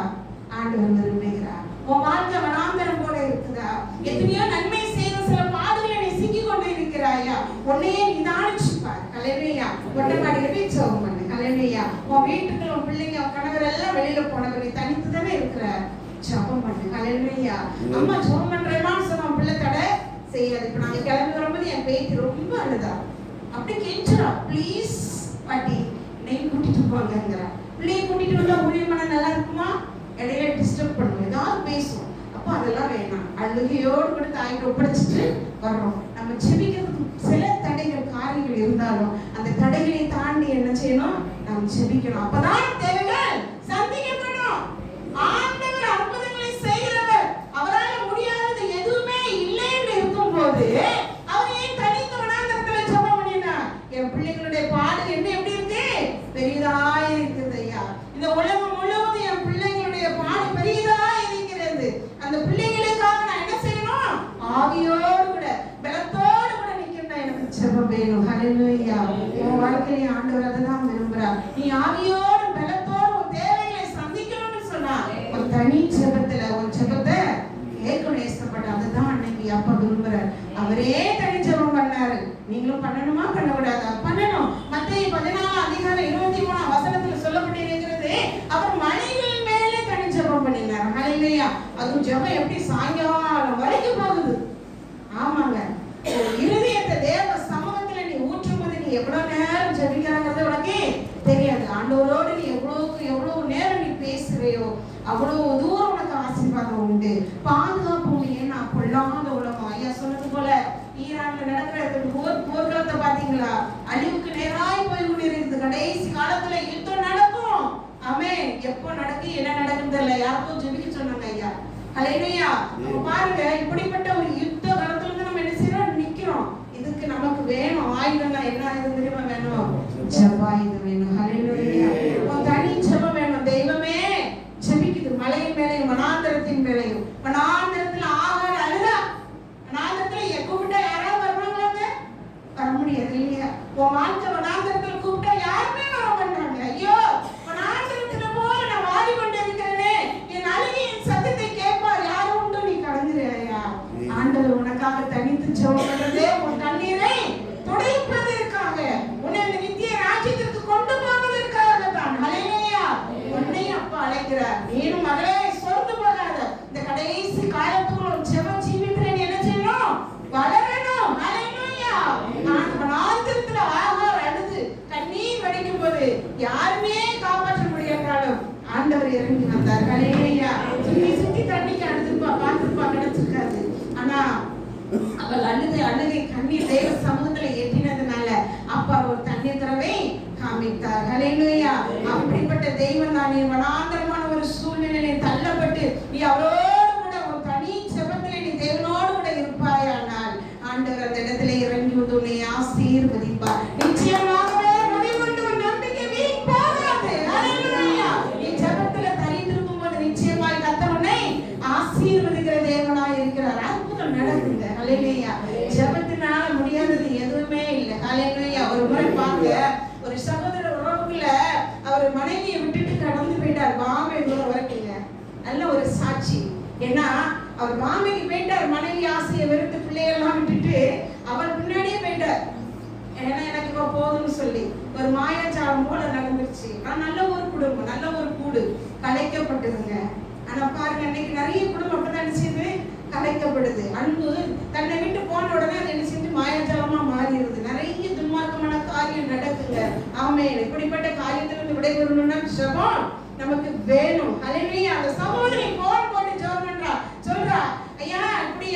Speaker 1: ஆண்டவர் விரும்புகிறார். உன் வாழ்க்கை வனாந்தரம் போல இருக்குதா? எத்தனையோ நன்மை செய்த சில பாடுகளை நீ சிக்கி கொண்டு இருக்கிறாயா? உன்னையே நிதானிச்சுப்பார். ஹல்லேலூயா. ஒட்டை மாடியில போய் ஜெபம் பண்ணு. ஹல்லேலூயா. உன் வீட்டுக்குள்ள உன் பிள்ளைங்க, உன் கணவர் எல்லாம் வெளியில போனவர், நீ தனித்து தானே இருக்கிற, ஜெபம் பண்ணு. ஹல்லேலூயா. அம்மா ஜெபம் பண்றேன்னு சொன்ன பிள்ளை தடை செய்யாது. இப்ப நாங்க கிளம்பி வரும்போது என் பேத்தி ரொம்ப அழுதா, அப்படி கெஞ்சுறா, ப்ளீஸ் பாட்டி என்னை கூட்டிட்டு போங்கங்கிறா. பிள்ளையை கூட்டிட்டு வந்தா ஊழியம் பண்ண நல்லா இருக்குமா? இடையில டிஸ்டர்ப் பண்ணுவோம், ஏதாவது பேசுவோம். அப்போ அதெல்லாம் வேணாம். அழுகையோடு கூட தாய்க்கு ஒப்படைச்சிட்டு வர்றோம். நம்ம ஜெபிக்கிறதுக்கு சில தடைகள் காரியங்கள் இருந்தாலும் அந்த தடைகளை தாண்டி என்ன செய்யணும்? நாம் ஜெபிக்கணும். அப்பதான் தேவைகள் சந்திக்கப்படும். ஆண்டவர் அற்புதங்களை செய்கிறவர். அவரால் முடியாதது எதுவுமே இல்லை என்று இருக்கும் போது அவர் ஏன் தனித்து வனாந்தரத்துல ஜெபம் பண்ணினார்? என் பிள்ளைகளுடைய பாடு என்ன எப்படி இருக்கு? பெரிதாய் இருக்குது ஐயா. இந்த உலகம் முழுவதும் என் பிள்ளைகளுடைய பாடு பெரிதாய் இருக்கிறது. அந்த பிள்ளைகளுக்காக நான் என்ன செய்யணும்? ஆவியோடு கூட பலத்தோடு கூட நிக்கணும். எனக்கு ஜெபம் வேணும். ஹல்லேலூயா. உன் வாழ்க்கையில ஆண்டவர் அதான் விரும்புறார். நீ ஆவியோடு பலத்தோடு உன் தேவைகளை சந்திக்கணும்னு சொன்னா ஒரு தனி ஜெபத்துல உன் ஜெபத்தை கேட்கணும். ஏசப்பட்ட அதுதான் அன்னைக்கு அப்பா விரும்புறார். அவரே தனி ஜெபம் பண்ணாரு. நீங்களும் பண்ணணுமா? பண்ணக்கூடாதா? பண்ணணும். மத்தேயு 14:23 சொல்லப்பட்டிருக்கிறது, அவர் மலைகளின் மேலே தனி ஜெபம் பண்ணினார். ஹல்லேலூயா. அது ஜெபம் எப்படி சாயங்காலம் வரைக்கும் போகுது. ஆமாங்க. இருதயத்தை தேவ சமூகத்துல நீ ஊற்றும்போது நீ எவ்வளவு நேரம் ஜெபிக்கிறாங்கிறது உனக்கு தெரியாது. ஆண்டவரோடு நீ எவ்வளவு நேரம் நீ பேசுறியோ அவ்வளவு தூரம் உனக்கு ஆசீர்வாதம் உண்டு, பாதுகாப்பு உண்டு. ஏன்னா பொல்லாத உலகம். ஐயா சொன்னது போல ஈரான்ல நடக்கிற போர்க்களத்தை பாத்தீங்களா? அழிவுக்கு நேராய் போய் கொண்டிருக்குது. கடைசி காலத்துல யுத்தம் நடக்கும். ஆமென். எப்போ நடக்கு என்ன நடக்குது இல்ல, யாருக்கும் ஜெபிக்க சொன்னாங்க ஐயா. ஹல்லேலூயா. பாருங்க, இப்படிப்பட்ட ஒரு யுத்த காலத்துல நம்ம என்ன செய்யறோம்? நிக்கிறோம். இதுக்கு நமக்கு வேணும் ஆயுதம். என்ன ஆயுதம் தெரியுமா வேணும்? ஜெபாயுதம் வேணும். ஹல்லேலூயா. ஒரு தனி ஜெபம் வேணும். தெய்வமே ஜெபிக்குது மலையின் மேலையும் வனாந்தரத்தின் மேலையும். வனாந்தரத்துல ஆகார அழுதா. வனாந்தரத்துல கூப்பிட்டா யாராவது வருவாங்களாங்க? வர முடியாது இல்லையா? உன் வாழ்க்கை வனாந்தரத்துல கூப்பிட்டா யாருமே வர மாட்டாங்க. ஐயோ, வனாந்தரத்துல போல நான் வாடிக்கொண்டு இருக்கிறேனே, என் அழுகையின் சத்தத்தை கேட்பார் யாரும் உண்டு? நீ கலந்துறியா? ஆண்டவர் உனக்காக தனித்து ஜெபம் பண்றதே உன் கண்ணீரை துடைப்பதற்காக, உன்னை நித்திய ராஜ்யத்திற்கு கொண்டு போவதற்காக தான். ஹல்லேலூயா. உன்னை அப்பா அழைக்கிறார். நீனும் மகளே சோர்ந்து போகாத. இந்த கடைசி காலத்துக்குள்ள ஜெப ஜீவியத்துல நீ என்ன செய்யணும்? வளரணும். ஹல்லேலூயா. நான் வனாந்தரத்துல ஆகார அழுது கண்ணீர் வடிக்கும் போது யாருமே காப்பாற்ற முடியாதாலும் ஆண்டவர் இறங்கி வந்தார். ஹல்லேலூயா. சுத்தி தண்ணிக்கு அழுதுப்பா பார்த்துப்பா கிடைச்சிருக்காது. ஆனா அவள் அழுகை கண்ணீர் தேவ சமூகத்துல ஏற்றினதுனால அப்பா ஒரு தண்ணீர் தரவை காமித்தார். ஹல்லேலூயா. அப்படிப்பட்ட தெய்வம் தான். நீ வனாந்தரமான ஒரு சூழ்நிலையை தள்ளப்பட்டு நீ அவரோடு கூட ஒரு தனி ஜெபத்திலே நீ தேவனோடு கூட இருப்பாயானால் ஆண்டவர் அந்த இடத்துல இறங்கி வந்து உன்னை ஆசீர்வதிப்பார். நிச்சயமாகவே முடிவுண்டு ஒரு நம்பிக்கை வீண் போகாது. ஹல்லேலூயா. நீ ஜெபத்துல தனித்திருக்கும் போது நிச்சயமாய் கர்த்தர் உன்னை ஆசீர்வதிக்கிற தேவனாய் இருக்கிறார். அற்புதம் நடக்குங்க. ஹல்லேலூயா. ஜெபத்தினால முடியாதது எதுவுமே இல்லை. ஹல்லேலூயா. ஒரு முறை பாருங்க, ஒரு சகோதர உறவுக்குள்ள அவர் மனைவியை விட்டுட்டு கடந்து போயிட்டார். பாம்பே தூரம் வரைக்குங்க. நல்ல ஒரு சாட்சி. ஏன்னா அவர் பாம்பேக்கு போயிட்டார். மனைவி ஆசையை வெறுத்து பிள்ளையெல்லாம் விட்டுட்டு அவர் முன்னாடியே போயிட்டார். ஏன்னா எனக்கு இப்ப போதும்னு சொல்லி ஒரு மாயாஜாலம் போல நடந்துருச்சு. நல்ல ஒரு குடும்பம், நல்ல ஒரு கூடு கலைக்கப்பட்டதுங்க. ஆனா பாருங்க, இன்னைக்கு நிறைய குடும்பம் அப்படிதான் செய்து கலைக்கப்படுது. அன்பு தன்னை விட்டு போன உடனே அதை என்ன செஞ்சு மாயாஜாலமா மாறிடுது. நிறைய துன்மார்க்கமான காரியம் நடக்குங்க. ஆமென். இப்படிப்பட்ட காரியத்திலிருந்து விடைபெறணும்னா ஜெபம் நமக்கு வேணும். ஹல்லேலூயா. அந்த சகோதரி போன் போட்டு ஜெபம் பண்றா. சொல்றா, ஐயா இப்படி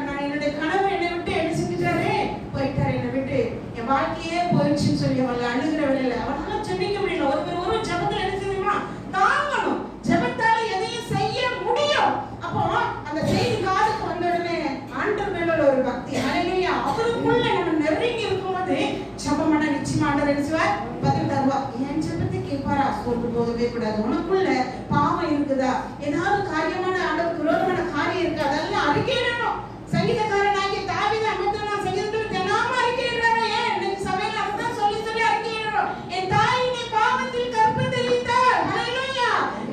Speaker 1: நான் என்னுடைய கணவர் என்னை விட்டு என்ன செஞ்சுட்டாரு? போயிட்டாரு. என்னை விட்டு என் வாழ்க்கையே போயிடுச்சுன்னு சொல்லி அவள் அழுகிற வேலையில அவனால ஜெபிக்க முடியல. ஒரு ஜெபத்துல என்ன செய்யணுமா? தாங்கணும். ஜெபத்தால எதையும் செய்ய முடியும். அப்போ அந்த செய்தி காதுக்கு வந்த உடனே ஆண்டவர் மேல ஒரு பக்தி. ஹல்லேலூயா. அவருக்குள்ள நம்ம நெருங்கி இருக்கும்போது ஜெபம் பண்ண நிச்சயமா ஆண்டவர் என்ன செய்வார்? பதில் தருவார். என் ஜெபத்தை கேட்பாரா? சோர்ந்து போகவே கூடாது. உனக்குள்ள பாவம் இருக்குதா? ஏதாவது காரியமான ஆண்டவருக்கு விரோதமான காரியம் இருக்கு, அதெல்லாம் அறிக்கையிடணும். சங்கீதக்காரனாகிய தாவீது அமர்த்தலாம் சங்கீதத்துல தினமும் அறிக்கையிடுறாங்க. ஏன் இன்னைக்கு சபையில அதுதான் சொல்லி அறிக்கையிடுறோம். என் தாயினை பாவத்தில் கற்பந்தரித்தார். ஹல்லேலூயா.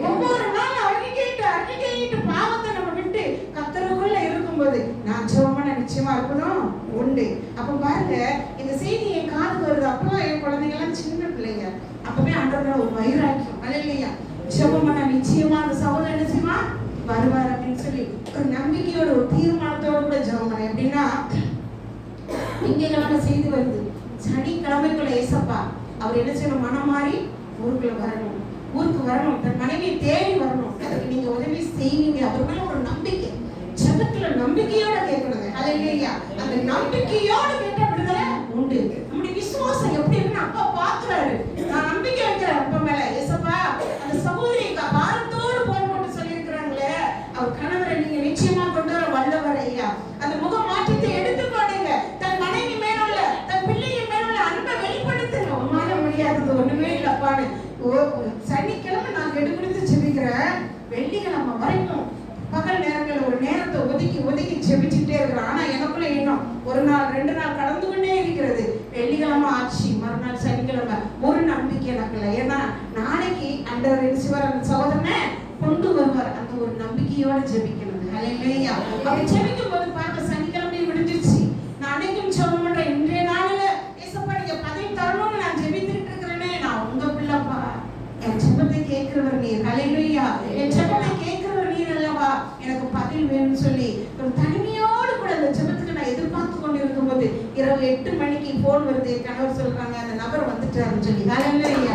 Speaker 1: ஒவ்வொரு நாள் அறிக்கையிட்டு பாவத்தை நம்ம விட்டு கர்த்தருக்குள்ள இருக்கும்போது நான் ஜெபம் பண்ண நிச்சயமா இருக்கணும் உண்டு. அப்ப பாருங்க, இந்த செய்தி என் காதுக்கு வருது. அப்பெல்லாம் என் குழந்தைங்க எல்லாம் சின்ன பிள்ளைங்க. அப்பவே ஆண்டவரோட ஒரு வைராக்கியம். ஹல்லேலூயா. ஜெபம் பண்ண நிச்சயமா அந்த சகோதரன் என்ன செய்வா? வருவார் அப்படின்னு சொல்லி ஒரு நம்பிக்கையோட ஒரு தீர்மானத்தோட கூட ஜெபம் பண்ண. எப்படின்னா திங்கட்கிழமை செய்தி வருது, சனிக்கிழமைக்குள்ள ஏசப்பா அவர் என்ன செய்யணும்? மனம் மாறி ஊருக்குள்ள வரணும். ஊருக்கு வரணும், தன் மனைவியை தேடி வரணும். அதுக்கு நீங்க உதவி செய்வீங்க. அவர் மேல ஒரு நம்பிக்கை, ஜெபத்துல நம்பிக்கையோட கேட்கணுங்க. ஹல்லேலூயா. அந்த நம்பிக்கையோட கேட்ட விடுதலை உண்டு. நம்முடைய விசுவாசம் எப்படி இருக்குன்னு அப்பா பாக்குறாரு. நான் நம்பிக்கை வைக்கிறேன் அப்பா மேல. ஏசப்பா, அந்த சகோதரி பாரத்தோடு போன் போட்டு சொல்லி இருக்கிறாங்களே, அவர் கணவரை நீங்க நிச்சயமா கொண்டு வர வல்லவர் ஐயா. அந்த முக மாற்றத்தை எடுத்து பாடுங்க. தன் மனைவி மேல உள்ள, தன் பிள்ளைகள் மேல உள்ள அன்பை வெளிப்படுத்துங்க. உன்னால முடியாதது ஒண்ணுமே இல்லப்பான்னு. சனிக்கிழமை நான் எடுத்து ஜெபிக்கிறேன். வெள்ளிக்கிழமை வரைக்கும் பகல் நேரங்களில் ஒரு நேரத்தை ஒதுக்கி ஜெபிச்சுட்டே இருக்கிறேன். ஆனா எனக்குள்ள எண்ணம் ஒரு நாள் 2 நாள் கடந்து கொண்டே இருக்கிறது. வெள்ளிக்கிழமை ஆச்சு, மறுநாள் சனிக்கிழமை. ஒரு நம்பிக்கை எனக்கு இல்லை. ஏன்னா நாளைக்கு அந்த சகோதரனை கொண்டு வருவார். அந்த ஒரு நம்பிக்கையோட ஜெபிக்கணும். ஹல்லேலூயா. அப்படி ஜெபிக்கும் போது பாருங்க, சனிக்கிழமை விடுஞ்சிருச்சு. நான் அன்னைக்கும் ஜெபம் பண்றேன். இன்றைய நாளில ஏசப்பா நீங்க பதவி தரணும்னு நான் ஜெபித்துட்டு இருக்கிறேனே. நான் உங்க பிள்ளைப்பா, என் ஜெபத்தை கேட்கிறவர் நீர். ஹல்லேலூயா. என் ஜெபத்தை கேட்கிறவர் நீர் அல்லவா, எனக்கு பதில் வேணும்னு சொல்லி ஒரு தனிமையோடு கூட அந்த ஜெபத்துக்கு நான் எதிர்பார்த்து கொண்டு இருக்கும்போது இரவு 8 மணிக்கு போன் வருது. கணவர் சொல்றாங்க, அந்த நபர் வந்துட்டாருன்னு சொல்லி. ஹல்லேலூயா.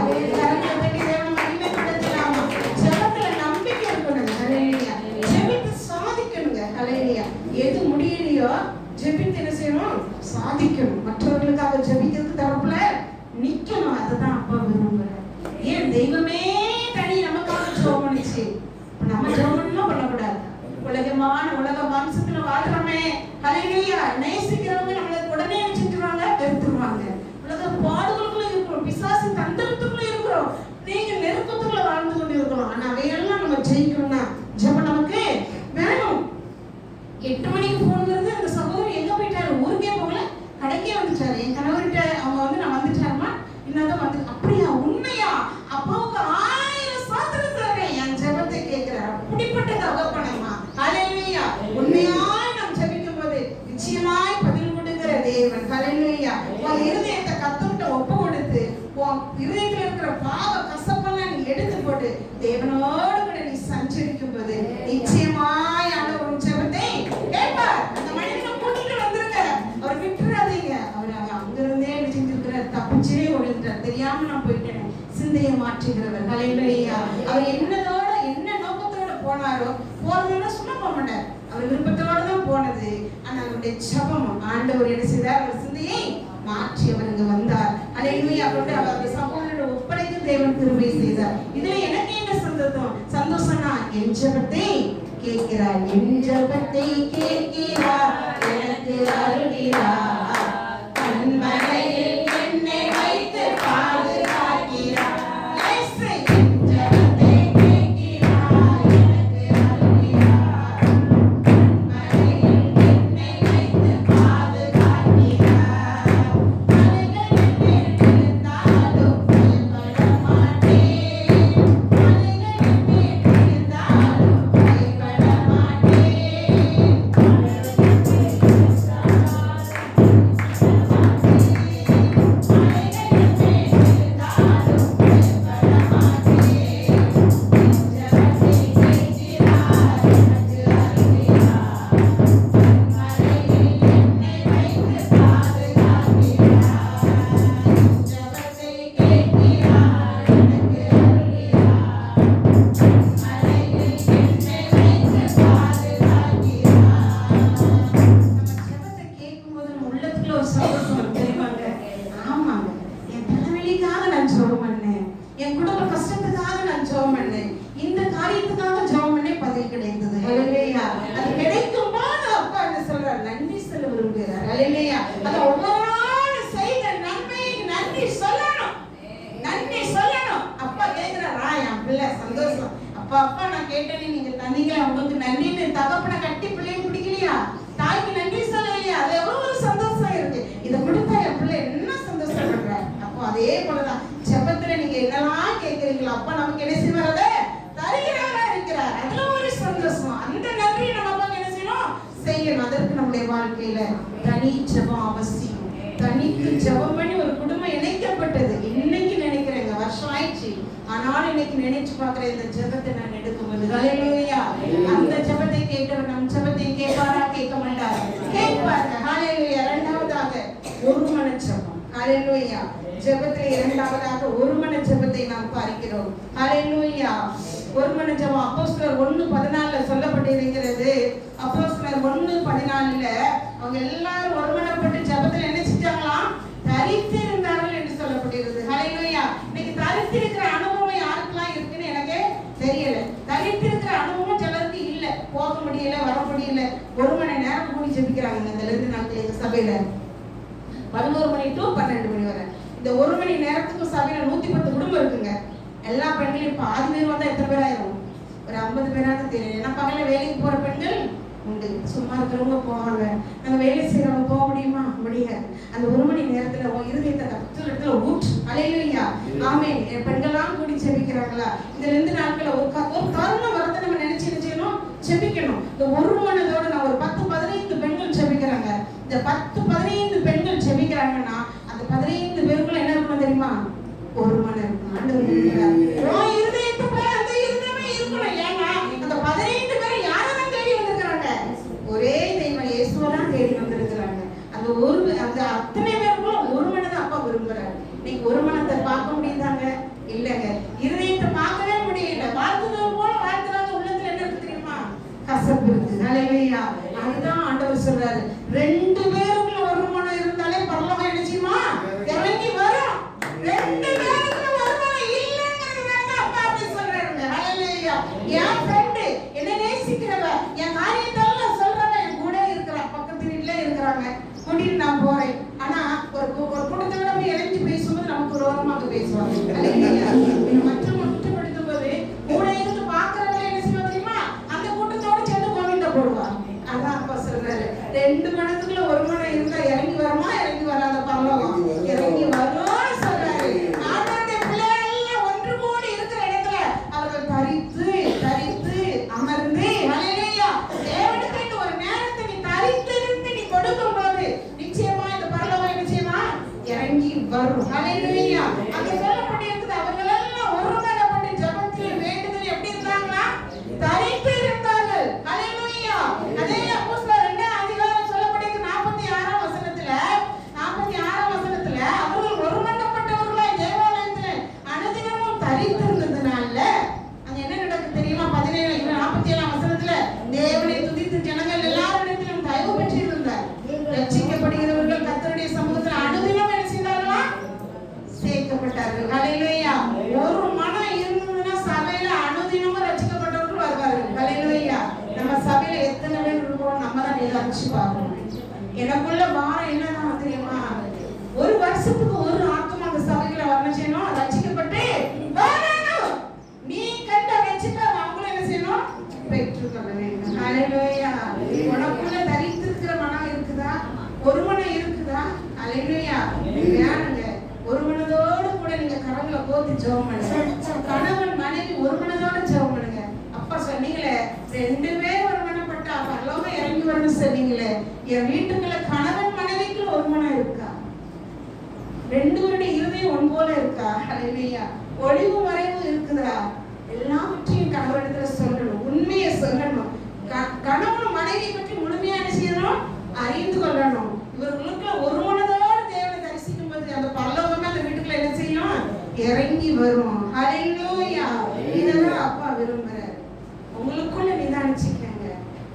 Speaker 1: ஜெபத்துல நம்பிக்கை இருக்கணும். ஹல்லேலூயா. ஜெபித்து சாதிக்கணுங்க. ஹல்லேலூயா. எது முடியலையோ ஜெபித்து என்ன செய்யணும்? சாதிக்கணும். மற்றவர்களுக்காக ஜெபிக்கிறதுக்கு தரப்புல நிக்கணும். அதுதான் அப்பா விரும்புறாரு. ஏன் தெய்வமே தனி நமக்காக ஜெபம் பண்ணுச்சு. நம்ம ஜெபம்லாம் பண்ணக்கூடாது. உலக மாம்சத்துல வாழ்றோமே. ஹல்லேலூயா. நேசிக்கிறவங்க நம்மள உடனே வச்சுட்டுவாங்க, வெறுத்துருவாங்க. உலக பாடுகளுக்குள்ள இருக்கிறோம், பிசாசு தந்திரத்துக்குள்ள இருக்கிறோம், நீங்க நெருக்கத்துக்குள்ள வாழ்ந்து கொண்டு இருக்கிறோம். ஆனா அவையெல்லாம் நம்ம ஜெயிக்கணும்னா ஜெபம் நமக்கு வேணும். 8 மணிக்கு போன் வருது. அந்த சகோதரர் எங்க போயிட்டாரு? ஊருக்கே போகல, கடைக்கே வந்துட்டாரு. என் கணவர்கிட்ட அவங்க நான் வந்துட்டாருமா, இன்னதான் வந்து. அப்படியா? உண்மையா? அப்பாவுக்கு 1000 சாத்திரம் தரேன். என் ஜெபத்தை கேட்கிறார். அப்படிப்பட்ட தகப்பனம்மா. ஹல்லேலூயா. உண்மையாய் நாம் ஜெபிக்கும் போது நிச்சயமாய் பதில் கொடுக்கிற தேவன். ஹல்லேலூயா. உன் இருதயத்தை கர்த்தர்கிட்ட ஒப்பு கொடுத்து உன் இருதயத்தில் இருக்கிற பாவ கசப்பெல்லாம் நீ எடுத்து போட்டு தேவனோடு கூட நீ சஞ்சரிக்கும் போது நிச்சயமாய் ஆண்டவர் ஜெபத்தை கேட்பார். அந்த மனிதனை கூட்டிட்டு வந்துருங்க. அவர் விட்டுறாதீங்க. அவர் அங்கிருந்தே செஞ்சிருக்கிறார். தப்பிச்சே ஒழுங்கிறார். தெரியாம நான் போயிட்டேன். சிந்தையை மாற்றுகிறவர். ஹல்லேலூயா. அவர் என்ன நோக்கத்தோட போனாரோ, போறதுன்னா சொல்ல போக மாட்டார். அவர் விருப்பத்தோட தான் போனது. ஆனா அவருடைய ஜெபம் ஆண்டவர் என்ன செய்தார்? அவர் சிந்தையை மாற்றி அவர் இங்க வந்தார். ஹல்லேலூயா. அவருடைய அந்த சகோதரனோட ஒப்படைக்கு தேவன் கிருபை செய்தார். இதுல எனக்கு என்ன சந்தோஷம்னா, என் ஜெபத்தை கேட்கிறார். என் ஜெபத்தை கேட்கிறார், எனக்கு அருள்கிறார். கண்மலையில் என்னை வைத்து பாதுகாக்கிறார். அப்பா நான் கேட்டேனே நீங்க தந்தீங்க, உங்களுக்கு நன்றின்னு தகப்பனை கட்டி பிள்ளையை பிடிக்கலையா? தாய்க்கு நன்றி சொல்லலையா? அது எவ்வளவு ஒரு சந்தோஷம் இருக்கு. இதை கொடுத்தா என் பிள்ளை என்ன சந்தோஷப்படுற. அப்போ அதே போலதான் ஜெபத்துல நீங்க என்னெல்லாம் கேட்கறீங்களோ அப்பா நமக்கு என்ன செய்வாரே? தருகிறவரா இருக்கிறார். அதுல ஒரு சந்தோஷம். அந்த நன்றியை நம்ம என்ன செய்யணும்? அதற்கு நம்முடைய வாழ்க்கையில தனி ஜெபம் அவசியம். தனித்து ஜெபம் பண்ணி ஒரு குடும்பம் இணைக்கப்பட்டது. இன்னைக்கு நினைக்கிறேங்க, வருஷம் ஆயிடுச்சு, ஆனாலும் இன்னைக்கு நினைச்சு பார்க்கிறேன் இந்த ஜெபத்தை நான் எடுக்கும்போது. ஹல்லேலூயா. அந்த ஜெபத்தை கேட்டவர் நம் ஜெபத்தை கேட்பாரா? கேட்க மாட்டார். கேட்பார். ஹல்லேலூயா. இரண்டாவதாக ஒரு மன ஜெபம். ஹல்லேலூயா. ஜெபத்தில் இரண்டாவதாக ஒருமன ஜெபத்தை நாம் பார்க்கிறோம். ஹல்லேலூயா. ஒருமன ஜெபம் அப்போஸ்தலர் 1:14 சொல்லப்பட்டிருக்கிறது. அப்போஸ்தலர் 1:14 அவங்க எல்லாரும் ஒருமனப்பட்டு ஜெபத்தில் என்ன செஞ்சாங்களாம்? தரித்திருந்தார்கள் என்று சொல்லப்பட்டிருக்கிறது. ஹல்லேலூயா. இன்னைக்கு தரித்திருக்கிற அனுபவம் யாருக்கெல்லாம் இருக்குன்னு எனக்கு தெரியல. தரித்திருக்கிற அனுபவம் சிலருக்கு இல்ல, போக முடியல, வர முடியல. 1 மணி நேரம் கூடி ஜெபிக்கிறாங்க இந்த 2 நாட்கள் எங்க சபையில 11 மணி to 12 மணி வரை. இந்த 1 மணி நேரத்துக்கு சபையில 110 குடும்பம் இருக்குங்க. எல்லா பெண்களையும் பாதி பேர் வந்தா எத்தனை பேர் ஆயிரும்? ஒரு 50 பேராவது தெரியும். ஏன்னா பகல வேலைக்கு போற பெண்கள் உண்டு, சும்மா இருக்கிறவங்க போவாங்க. நாங்க வேலை செய்யறவங்க போக முடியுமா? முடியாது. அந்த 1 மணி நேரத்துல உன் இருதயத்தை கர்த்தர் இடத்துல ஊற்று. ஹல்லேலூயா. ஆமென். பெண்கள்லாம் கூடி ஜெபிக்கிறாங்களா? இந்த 2 நாட்கள்ல ஒரு தருணம் வரத நம்ம நினைச்சு செய்யணும், ஜெபிக்கணும். இந்த ஒரு மனதோட நான் ஒரு 10-15 பெண்கள் ஜெபிக்கிறாங்க. இந்த 10-15 பெண்கள் ஜெபிக்கிறாங்கன்னா அந்த 15 பேருக்குள்ள என்ன இருக்கணும் தெரியுமா? ஒரு மனம் இருக்கணும். ஆண்டவர் இருக்கிறார். உன் இருதயத்துக்குள்ள அந்த இருதயமே இருக்கணும். ஏன்னா அந்த 15 பேர் யாரை தான் தேடி வந்திருக்காங்க? ஒரே தெய்வம் இயேசுவை தான் தேடி வந்திருக்கிறாங்க. அந்த அத்தனை பேருக்குள்ள ஒரு மனதை அப்பா விரும்புறாரு. இன்னைக்கு ஒரு மனத்தை பார்க்க முடியுதாங்க? இல்லங்க. இருதயத்தை பார்க்கவே முடியல. வாழ்த்துறது போல வாழ்த்துறாங்க. உள்ளத்துல என்ன இருக்கு தெரியுமா? கசப்பு இருக்கு. ஹல்லேலூயா. அதுதான் ஆண்டவர் சொல்றாரு, 2 பேருக்குள்ள ஒரு மனம் இருந்தாலே பரலோகம் என்ன செய்யுமா? இறங்கி வரும். 2 பேருக்குள்ள ஒரு மனம் இல்லங்கிறதுனால அப்பா அப்படி சொல்றாருங்க. ஹல்லேலூயா. என் ஃப்ரெண்ட் என்ன நேசிக்கிறவ, என் காரியத்தெல்லாம் சொல்றவ என் கூட இருக்கிறா, பக்கத்து வீட்ல இருக்கிறாங்க, கூட்டிட்டு நான் போறேன். ஆனா ஒரு கூட்டத்தோட போய் இறங்கி பேசும்போது நமக்கு ஒரு ஓரமாக பேசுவாங்க. ஹல்லேலூயா. மற்றவங்க குற்றப்படுத்தும் போது கூட இருந்து பாக்குறவங்க என்ன செய்வாங்க தெரியுமா? அந்த கூட்டத்தோட சேர்ந்து கோவிந்த போடுவாங்க. அதான் அப்பா சொல்றாரு, 2 மனதுக்குள்ள ஒரு மனம் இருந்தா இறங்கி வருமா? இறங்கி வராத பரலோகம் இறங்கி வரும்னு சொல்றாரு. ஆண்டவருடைய பிள்ளைகள் எல்லாம் ஒன்று கூடி இருக்கிற இடத்துல அவர்கள் தரித்து தரித்து அமர்ந்து, ஹல்லேலூயா, தேவனுக்கு ஒரு நேரத்தை நீ தரித்திருந்து நீ கொடுக்கும் போது நிச்சயமா இந்த பரலோகம் என்ன செய்யுமா? இறங்கி வரும். ஹல்லேலூயா. அங்க சொல்லப்பட்டிருக்குது, அவர்கள் எல்லாம் ஒருமனப்பட்டு ஜெபத்தில் வேண்டுதல் எப்படி இருந்தாங்களா? தரித்து இருந்தார்கள். ஹல்லேலூயா. அதே அப்போஸ்தலர் 2ஆம் அதிகாரம் சொல்லப்பட்டிருக்கு 46ஆம் வசனத்துல அவர்கள் ஒருமனப்பட்டவர்களாய் தேவாலயத்தில் அனுதினமும் தரித்திருந்ததுனால அங்க என்ன நடக்குது தெரியுமா? 47ஆம் வசனத்துல தேவனை துதித்து ஜனங்கள் எல்லாரிடத்திலும் தயவு பெற்றிருந்தார். ரட்சிக்கப்படுகிறவர்கள் கர்த்தருடைய சமூகத்தில் அனுதினம் என்ன செய்தார்களா? சேர்க்கப்பட்டார்கள். ஹல்லேலூயா. ஒரு மனம் இருந்ததுன்னா சபையில அனுதினமும் ரட்சிக்கப்பட்டவர்கள் வருவார்கள். ஹல்லேலூயா. நம்ம சபையில எத்தனை பேர் இருக்கோம் நம்ம தான் நிதானிச்சு பார்க்கணும். எனக்குள்ள பாரம் என்னதான் தெரியுமா? ஒரு வருஷத்துக்கு ஒரு ஆத்மா அந்த சபையில வரணும் செய்யணும், ரட்சிக்கப்பட்டு வரணும். நீ கண்ட ரட்சிப்பை அவங்களும் என்ன செய்யணும்? பெற்றுக்கொள்ள வேண்டும். ஹல்லேலூயா. உனக்குள்ள தரித்திருக்கிற மனம் இருக்குதா? ஒரு மனம் இருக்குதா? ஹல்லேலூயா. வேணுங்க. ஒரு மனதோடு கூட நீங்க கரங்களை கோத்து ஜெபம் பண்ணுங்க. கணவன் மனைவி ஒரு மனதோட ஜெபம் பண்ணுங்க. அப்பா சொன்னீங்களே 2 பேர் ஒரு மனப்பட்டா பரலோகம் இறங்கி வரணும் சொன்னீங்களே, என் வீட்டுக்குள்ள கணவன் மனைவிக்குள்ள ஒரு மனம் இருக்கா? 2 பேருடைய இருதயம் ஒன்று போல இருக்கா? ஹல்லேலூயா. ஒளிவு மறைவு இருக்குதா? எல்லாவற்றையும் கணவனிடத்துல சொல்லணும், உண்மையை சொல்லணும். கணவன் மனைவி பற்றி முழுமையான செய்யணும், அறிந்து கொள்ளணும். இவர்களுக்கு ஒரு மனதோடு தேவனை தரிசிக்கும் போது அந்த பரலோகமே அந்த வீட்டுக்குள்ள என்ன செய்யும்? இறங்கி வரும். ஹல்லேலூயா. இதெல்லாம் அப்பா விரும்புறாரு. உங்களுக்குள்ள நிதானிச்சுக்கங்க.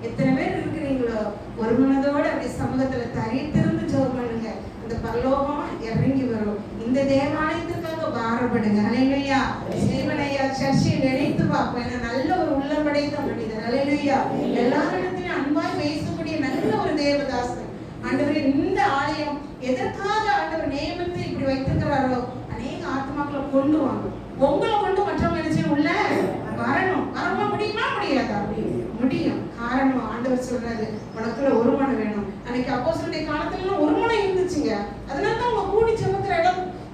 Speaker 1: எத்தனை பேர் இருக்கிறீங்களோ ஒரு மனதோட அப்படி சமூகத்துல தரித்திருந்து ஜெபம் பண்ணுங்க. அந்த பரலோகம் இறங்கி வரும். இந்த தேவாலயத்துக்காக பாரப்படுங்க. ஹல்லேலூயா. ஸ்ரீவனையா சர்ச்சை நினைத்து பார்ப்போம். ஏன்னா நல்ல ஒரு உள்ளம்படைத்த மனிதர். ஹல்லேலூயா. எல்லாரிடத்திலும் அன்பாய் பேசக்கூடிய நல்ல ஒரு தேவதாசன். ஆண்டவரே, இந்த ஆலயம் எதற்காக ஆண்டவர் நியமித்து இப்படி வைத்திருக்கிறாரோ அநேக ஆத்மாக்களை கொண்டு வாங்க. உங்களை கொண்டு மற்றவங்க நினைச்சு உள்ள வரணும். வரமா முடியுமா? முடியாதா? முடியும். காரணம் ஆண்டவர் சொல்றாரு, உனக்குள்ள ஒரு மனம் வேணும். அன்னைக்கு அப்போஸ்தலருடைய காலத்துல ஒரு மனம் இருந்துச்சுங்க. அதனாலதான் அவங்க கூடி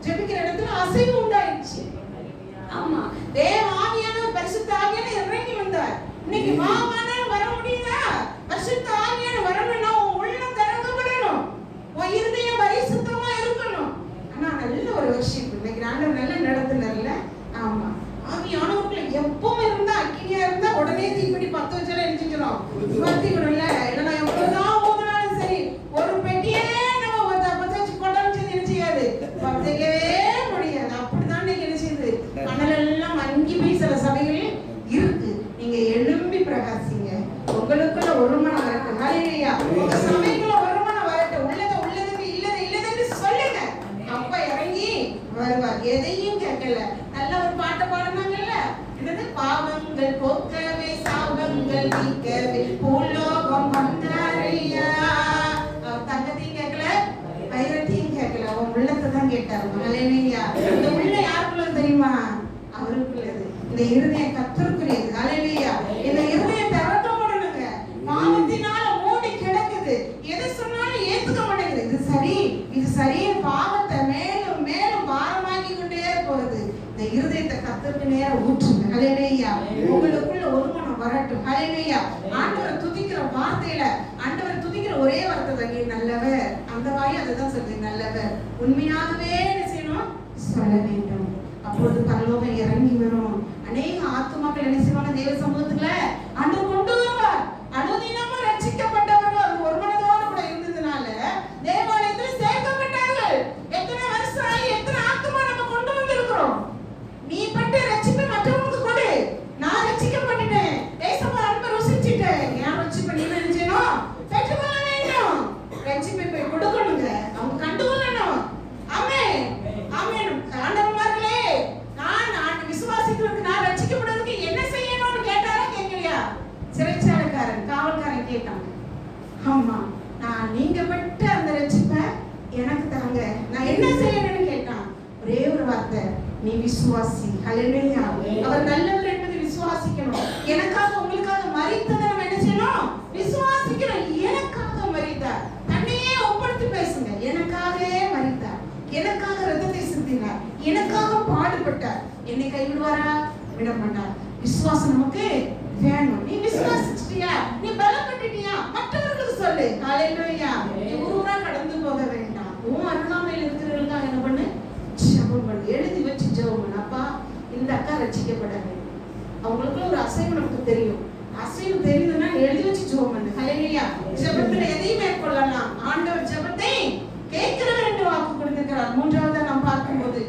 Speaker 1: ஜெபிக்கிற இடத்துல அசைவு உண்டாயிடுச்சு. ஆமா, தேவ ஆவியானவர் பரிசுத்த ஆவியானவர் இறங்கி வந்தார். இன்னைக்கு வாவானாலும் வர முடியுதா? பரிசுத்த ஆவியானவர் வரணும்னா உன் உள்ளம் திறக்கப்படணும், உன் இருதயம் பரிசுத்தமா இருக்கணும். ஆனா நல்ல ஒரு வர்ஷிப் இன்னைக்கு ஆண்டவர் நல்லா நடத்துனார்ல. ஆமா, ஆவியானவர்கள் எப்பவும் இருந்தா அக்கினியா இருந்தா உடனே தீப்பெட்டி 10 வச்சாலும் எரிஞ்சிக்கிறோம். சுவாத்தி விடல. இல்லைன்னா எவ்வளவுதான் ஊதுனாலும் சரி, ஒரு பெட்டியே நம்ம 10 வச்சு கொண்டாலும் சரி என்ன செய்யாது, 10 ஆண்டவர். ஹல்லேலூயா. இந்த உள்ள யாருக்குள்ளது தெரியுமா? அவருக்குள்ளது. இந்த இருதயம் கர்த்தருக்குரியது. ஹல்லேலூயா. இந்த இருதயம் திறக்கப்படணுங்க. பாவத்தினால மூடி கிடக்குது. எது சொன்னாலும் ஏத்துக்க மாட்டேங்குது. இது சரி, இது சரி. பாவத்தை மேலும் மேலும் பாரமாக்கி கொண்டே போகுது. இந்த இருதயத்தை கர்த்தருக்கு நேரா ஊற்றுங்க. ஹல்லேலூயா. உங்களுக்குள்ள ஒரு மனம் வரட்டும். ஹல்லேலூயா. ஆண்டவரை துதிக்கிற வார்த்தையில ஆண்டவரை துதிக்கிற ஒரே வார்த்தை தான் நல்லவர். அந்த வாய் அதுதான் சொல்லுது, நல்லவர். உண்மையாகவே என்ன செய்யணும்? சொல்ல வேண்டும். அப்பொழுது பரலோகம் இறங்கி வரும். அநேக ஆத்துமாக்கள் என்ன செய்வாங்க? தேவ சமூகத்துல ஆண்டவர் கொண்டு வருவார். அனுதினமும் ரட்சிக்கப்பட்டவர்கள் அது ஒரு மனதோடு கூட இருந்ததுனால தேவாலயத்தில் சேர்க்கப்பட்டார்கள். எத்தனை வருஷம் ஆகி எத்தனை ஆத்துமா நம்ம கொண்டு வந்திருக்கிறோம். நீ பட்ட ரட்சிப்பை மற்றவங்களுக்கு கொடு. நான் ரட்சிக்கப்பட்டுட்டேன், ஏசப்பா அன்பை ருசிச்சிட்டேன். ஏன் ரட்சிப்பை நீ நினைச்சேனோ பெற்றுக்கொள்ள வேண்டும். ரட்சிப்பை போய் கொடுக்கணுங்க, அவங்க கண்டுகொள்ளணும். ஆமென், ஆமென். ஆண்டவர்களே, நான் விசுவாசிக்கிறதுக்கு, நான் ரட்சிக்கப்படுறதுக்கு என்ன செய்யணும்னு கேட்டாரா கேட்கலையா? சிறைச்சாலைக்காரன், காவல்காரன் கேட்டான். ஆமா, நான் நீங்க பெற்ற அந்த ரட்சிப்பை எனக்கு தாங்க, நான் என்ன செய்யணும்னு கேட்டான். ஒரே ஒரு வார்த்தை, நீ விசுவாசி. ஹல்லேலூயா. அவர் நல்லவர் என்பதை விசுவாசிக்கணும். எனக்காக உங்களுக்காக மரித்ததை நம்ம என்ன செய்யணும்? விசுவாசிக்கணும். எனக்காக மரித்தார். தன்னையே ஒப்படைத்து பேசுங்க. எனக்காகவே மரித்தார், எனக்காக ரத்தத்தை சிந்தினார், எனக்காக பாடுபட்டார். என்னை கைவிடுவாரா? விட மாட்டார். விசுவாசம் நமக்கு வேணும். நீ விசுவாசிச்சிட்டியா? நீ பலப்பட்டுட்டியா? மற்றவர்களுக்கு சொல்லு. ஹல்லேலூயா. ஊரா கடந்து போக வேண்டாம். உன் அருகாமையில் இருக்கிறவர்களுக்காக என்ன பண்ணு? ஜெபம் பண்ணு. எழுதி வச்சு ஜெபம் பண்ணு. அப்பா, இந்த அக்கா ரட்சிக்கப்பட வேண்டும். அவங்களுக்குள்ள ஒரு அசைவு நமக்கு தெரியும். அசைவு தெரியுதுன்னா எழுதி வச்சு ஜெபம் பண்ணு. ஹல்லேலூயா. ஜெபத்துல எதையும் மேற்கொள்ளலாம். ஆண்டவர் ஜெபத்தை கேட்கிறவர் என்று வாக்கு கொடுத்திருக்கிறார். மூன்றாவதா நாம் பார்க்கும்போது